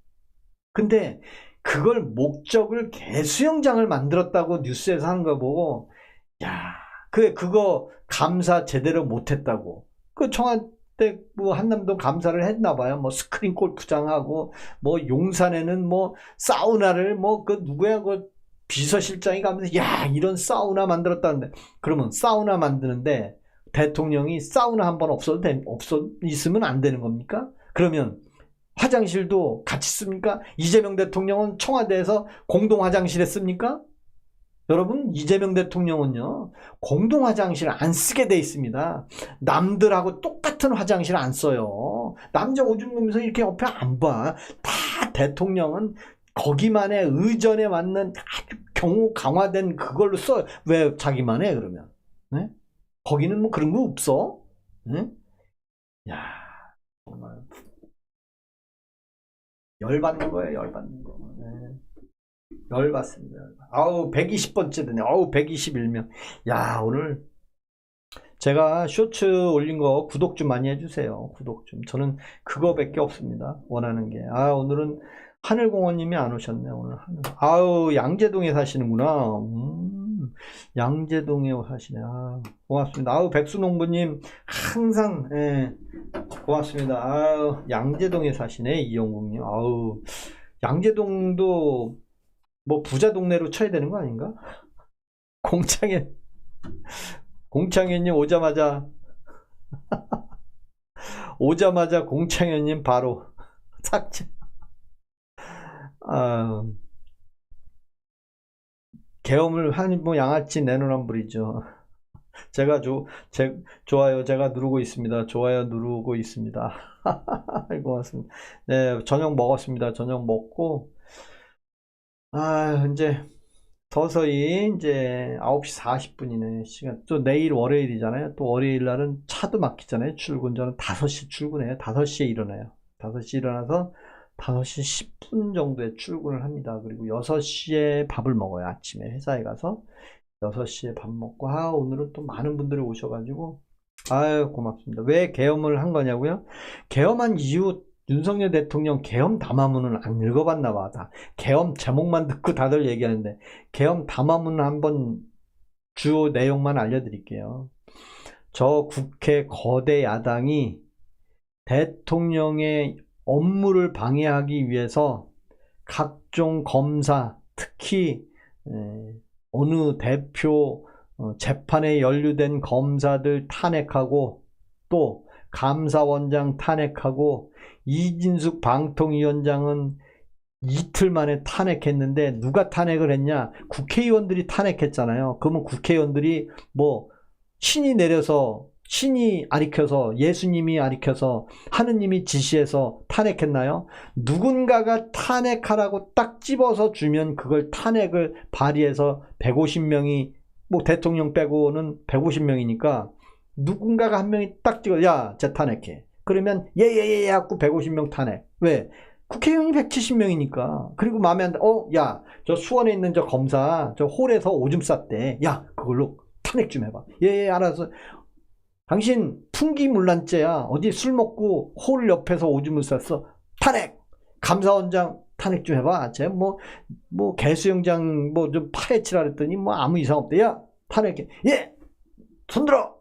근데 그걸 목적을 개 수영장을 만들었다고 뉴스에서 하는 거 보고 그거 감사 제대로 못했다고. 그 청와대 뭐 한남동 감사를 했나봐요. 뭐 스크린 골프장하고 뭐 용산에는 뭐 사우나를 뭐 그 누구야 그 비서실장이 가면서 이런 사우나 만들었다는데 그러면 사우나 만드는데 대통령이 사우나 한 번 있으면 안 되는 겁니까? 그러면 화장실도 같이 씁니까? 이재명 대통령은 청와대에서 공동 화장실에 씁니까? 여러분 이재명 대통령은요 공동 화장실 안 쓰게 돼 있습니다. 남들하고 똑같은 화장실 안 써요. 남자 오줌 누면서 이렇게 옆에 안 봐. 다 대통령은 거기만의 의전에 맞는 아주 경우 강화된 그걸로 써. 왜 자기만 해 그러면? 네? 거기는 뭐 그런 거 없어? 네? 정말 열받는 거예요. 열받는 거. 네. 열받습니다. 120번째 되네. 121명. 오늘 제가 쇼츠 올린 거 구독 좀 많이 해주세요. 구독 좀. 저는 그거밖에 없습니다. 원하는 게. 오늘은 하늘공원님이 안 오셨네. 오늘 양재동에 사시는구나. 양재동에 사시네. 고맙습니다. 백수농부님 항상 고맙습니다. 양재동에 사시네. 이영국님. 양재동도 뭐 부자 동네로 쳐야 되는 거 아닌가? 공창현님 오자마자 오자마자 공창현님 바로 삭제. 아, 계엄을 하니 뭐 양아치 내노란 불이죠. 좋아요. 제가 누르고 있습니다. 좋아요 누르고 있습니다. 고맙습니다. 네, 저녁 먹었습니다. 저녁 먹고, 이제 서서히 이제 9시 40분이네. 시간. 또 내일 월요일이잖아요. 또 월요일 날은 차도 막히잖아요. 출근. 저는 5시 출근해요. 5시에 일어나요. 5시 일어나서 5시 10분 정도에 출근을 합니다. 그리고 6시에 밥을 먹어요. 아침에 회사에 가서 6시에 밥 먹고, 오늘은 또 많은 분들이 오셔가지고, 고맙습니다. 왜 계엄을 한 거냐고요? 계엄한 이유, 윤석열 대통령 계엄 담화문은 안 읽어봤나 봐. 계엄 제목만 듣고 다들 얘기하는데, 계엄 담화문 한번 주요 내용만 알려드릴게요. 저 국회 거대 야당이 대통령의 업무를 방해하기 위해서 각종 검사, 특히 어느 대표 재판에 연루된 검사들 탄핵하고, 또 감사원장 탄핵하고, 이진숙 방통위원장은 이틀 만에 탄핵했는데, 누가 탄핵을 했냐? 국회의원들이 탄핵했잖아요. 그러면 국회의원들이 뭐 신이 내려서, 신이 아리켜서, 예수님이 아리켜서, 하느님이 지시해서 탄핵했나요? 누군가가 탄핵하라고 딱 집어서 주면 그걸 탄핵을 발의해서 150명이, 뭐 대통령 빼고는 150명이니까 누군가가 한 명이 딱 찍어, 야, 쟤 탄핵해. 그러면 예예예 하고 150명 탄핵. 왜? 국회의원이 170명이니까. 그리고 마음에 안 들어, 야, 저 수원에 있는 저 검사 저 홀에서 오줌 쌌대. 야, 그걸로 탄핵 좀 해봐. 예, 알아서. 당신 풍기문란죄야. 어디 술 먹고 홀 옆에서 오줌을 쌌어. 탄핵. 감사원장 탄핵 좀 해봐. 쟤 뭐 개수영장 뭐 좀 파헤치라 그랬더니 뭐 아무 이상 없대. 야, 탄핵해. 예, 손들어.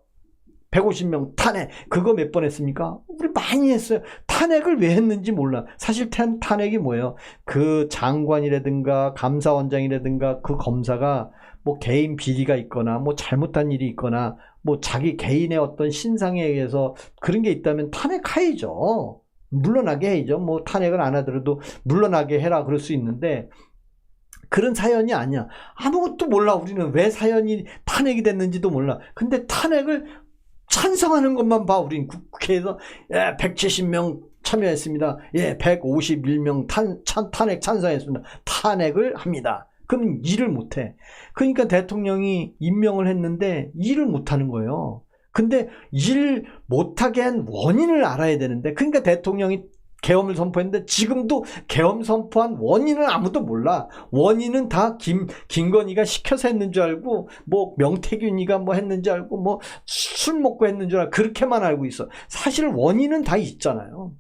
150명 탄핵. 그거 몇 번 했습니까? 우리 많이 했어요. 탄핵을 왜 했는지 몰라. 사실 탄핵이 뭐예요? 그 장관이라든가 감사원장이라든가 그 검사가 뭐 개인 비리가 있거나 뭐 잘못한 일이 있거나 뭐 자기 개인의 어떤 신상에 의해서 그런 게 있다면 탄핵해야죠. 물러나게 해야죠. 뭐 탄핵을 안 하더라도 물러나게 해라 그럴 수 있는데, 그런 사연이 아니야. 아무것도 몰라. 우리는 왜 사연이 탄핵이 됐는지도 몰라. 근데 탄핵을 찬성하는 것만 봐. 우린 국회에서 170명 참여했습니다. 151명 탄핵 찬성했습니다. 탄핵을 합니다. 그럼 일을 못해. 그러니까 대통령이 임명을 했는데 일을 못하는 거예요. 근데 일 못하게 한 원인을 알아야 되는데, 그러니까 대통령이 계엄을 선포했는데 지금도 계엄 선포한 원인은 아무도 몰라. 원인은 다 김건희가 시켜서 했는 줄 알고, 뭐 명태균이가 뭐 했는 줄 알고, 뭐 술 먹고 했는 줄 알고, 그렇게만 알고 있어. 사실 원인은 다 있잖아요.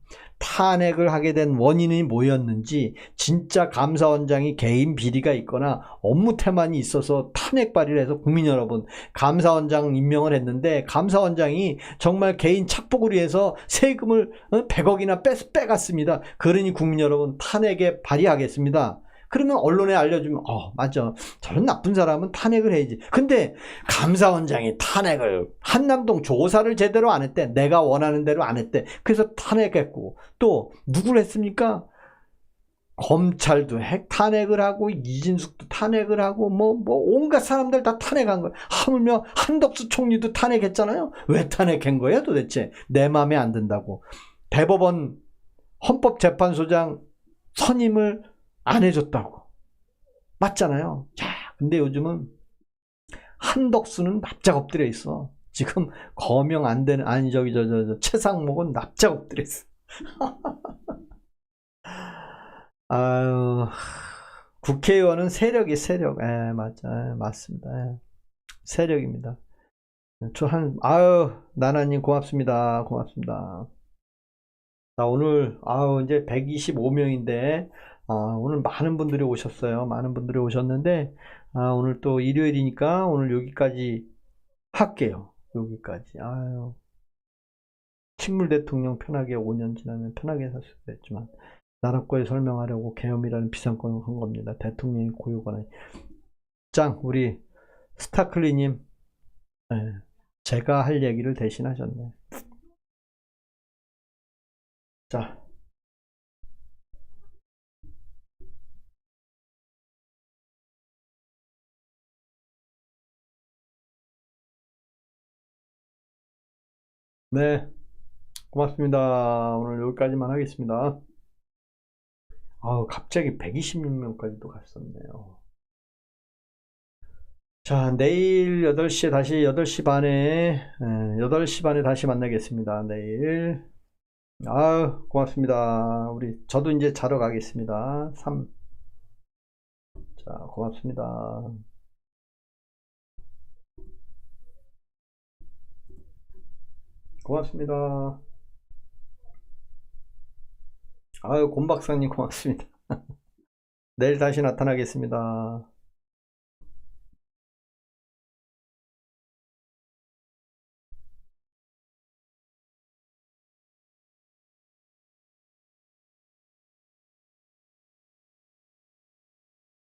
탄핵을 하게 된 원인이 뭐였는지, 진짜 감사원장이 개인 비리가 있거나 업무 태만이 있어서 탄핵 발의를 해서, 국민 여러분, 감사원장 임명을 했는데 감사원장이 정말 개인 착복을 위해서 세금을 100억이나 빼갔습니다. 그러니 국민 여러분, 탄핵에 발의하겠습니다. 그러면 언론에 알려주면 맞아, 저런 나쁜 사람은 탄핵을 해야지. 근데 감사원장이 탄핵을, 한남동 조사를 제대로 안 했대. 내가 원하는 대로 안 했대. 그래서 탄핵했고, 또 누구를 했습니까? 검찰도 탄핵을 하고, 이진숙도 탄핵을 하고, 뭐 온갖 사람들 다 탄핵한 거야. 하물며 한덕수 총리도 탄핵했잖아요. 왜 탄핵한 거야 도대체? 내 마음에 안 든다고. 대법원 헌법재판소장 선임을 안 해줬다고. 맞잖아요. 자, 근데 요즘은 한덕수는 납작 엎드려 있어. 지금 거명 안 되는, 아니 저기 최상목은 납작 엎드려 있어. 아유, 국회의원은 세력이 세력. 맞아, 맞습니다. 세력입니다. 나나님 고맙습니다. 고맙습니다. 자, 오늘 이제 125명인데 오늘 많은 분들이 오셨어요. 많은 분들이 오셨는데, 오늘 또 일요일이니까 오늘 여기까지 할게요. 여기까지. 식물 대통령 편하게 5년 지나면 편하게 살 수도 있지만, 나라 거에 설명하려고 계엄이라는 비상권을 한 겁니다. 대통령이 고유권을. 우리 스타클리님, 제가 할 얘기를 대신하셨네. 자, 네, 고맙습니다. 오늘 여기까지만 하겠습니다. 갑자기 126명까지 또 갔었네요. 자, 내일 8시에 다시 8시 반에 8시 반에 다시 만나겠습니다. 내일. 고맙습니다. 저도 이제 자러 가겠습니다. 자, 고맙습니다. 고맙습니다. 곰 박사님 고맙습니다. 내일 다시 나타나겠습니다.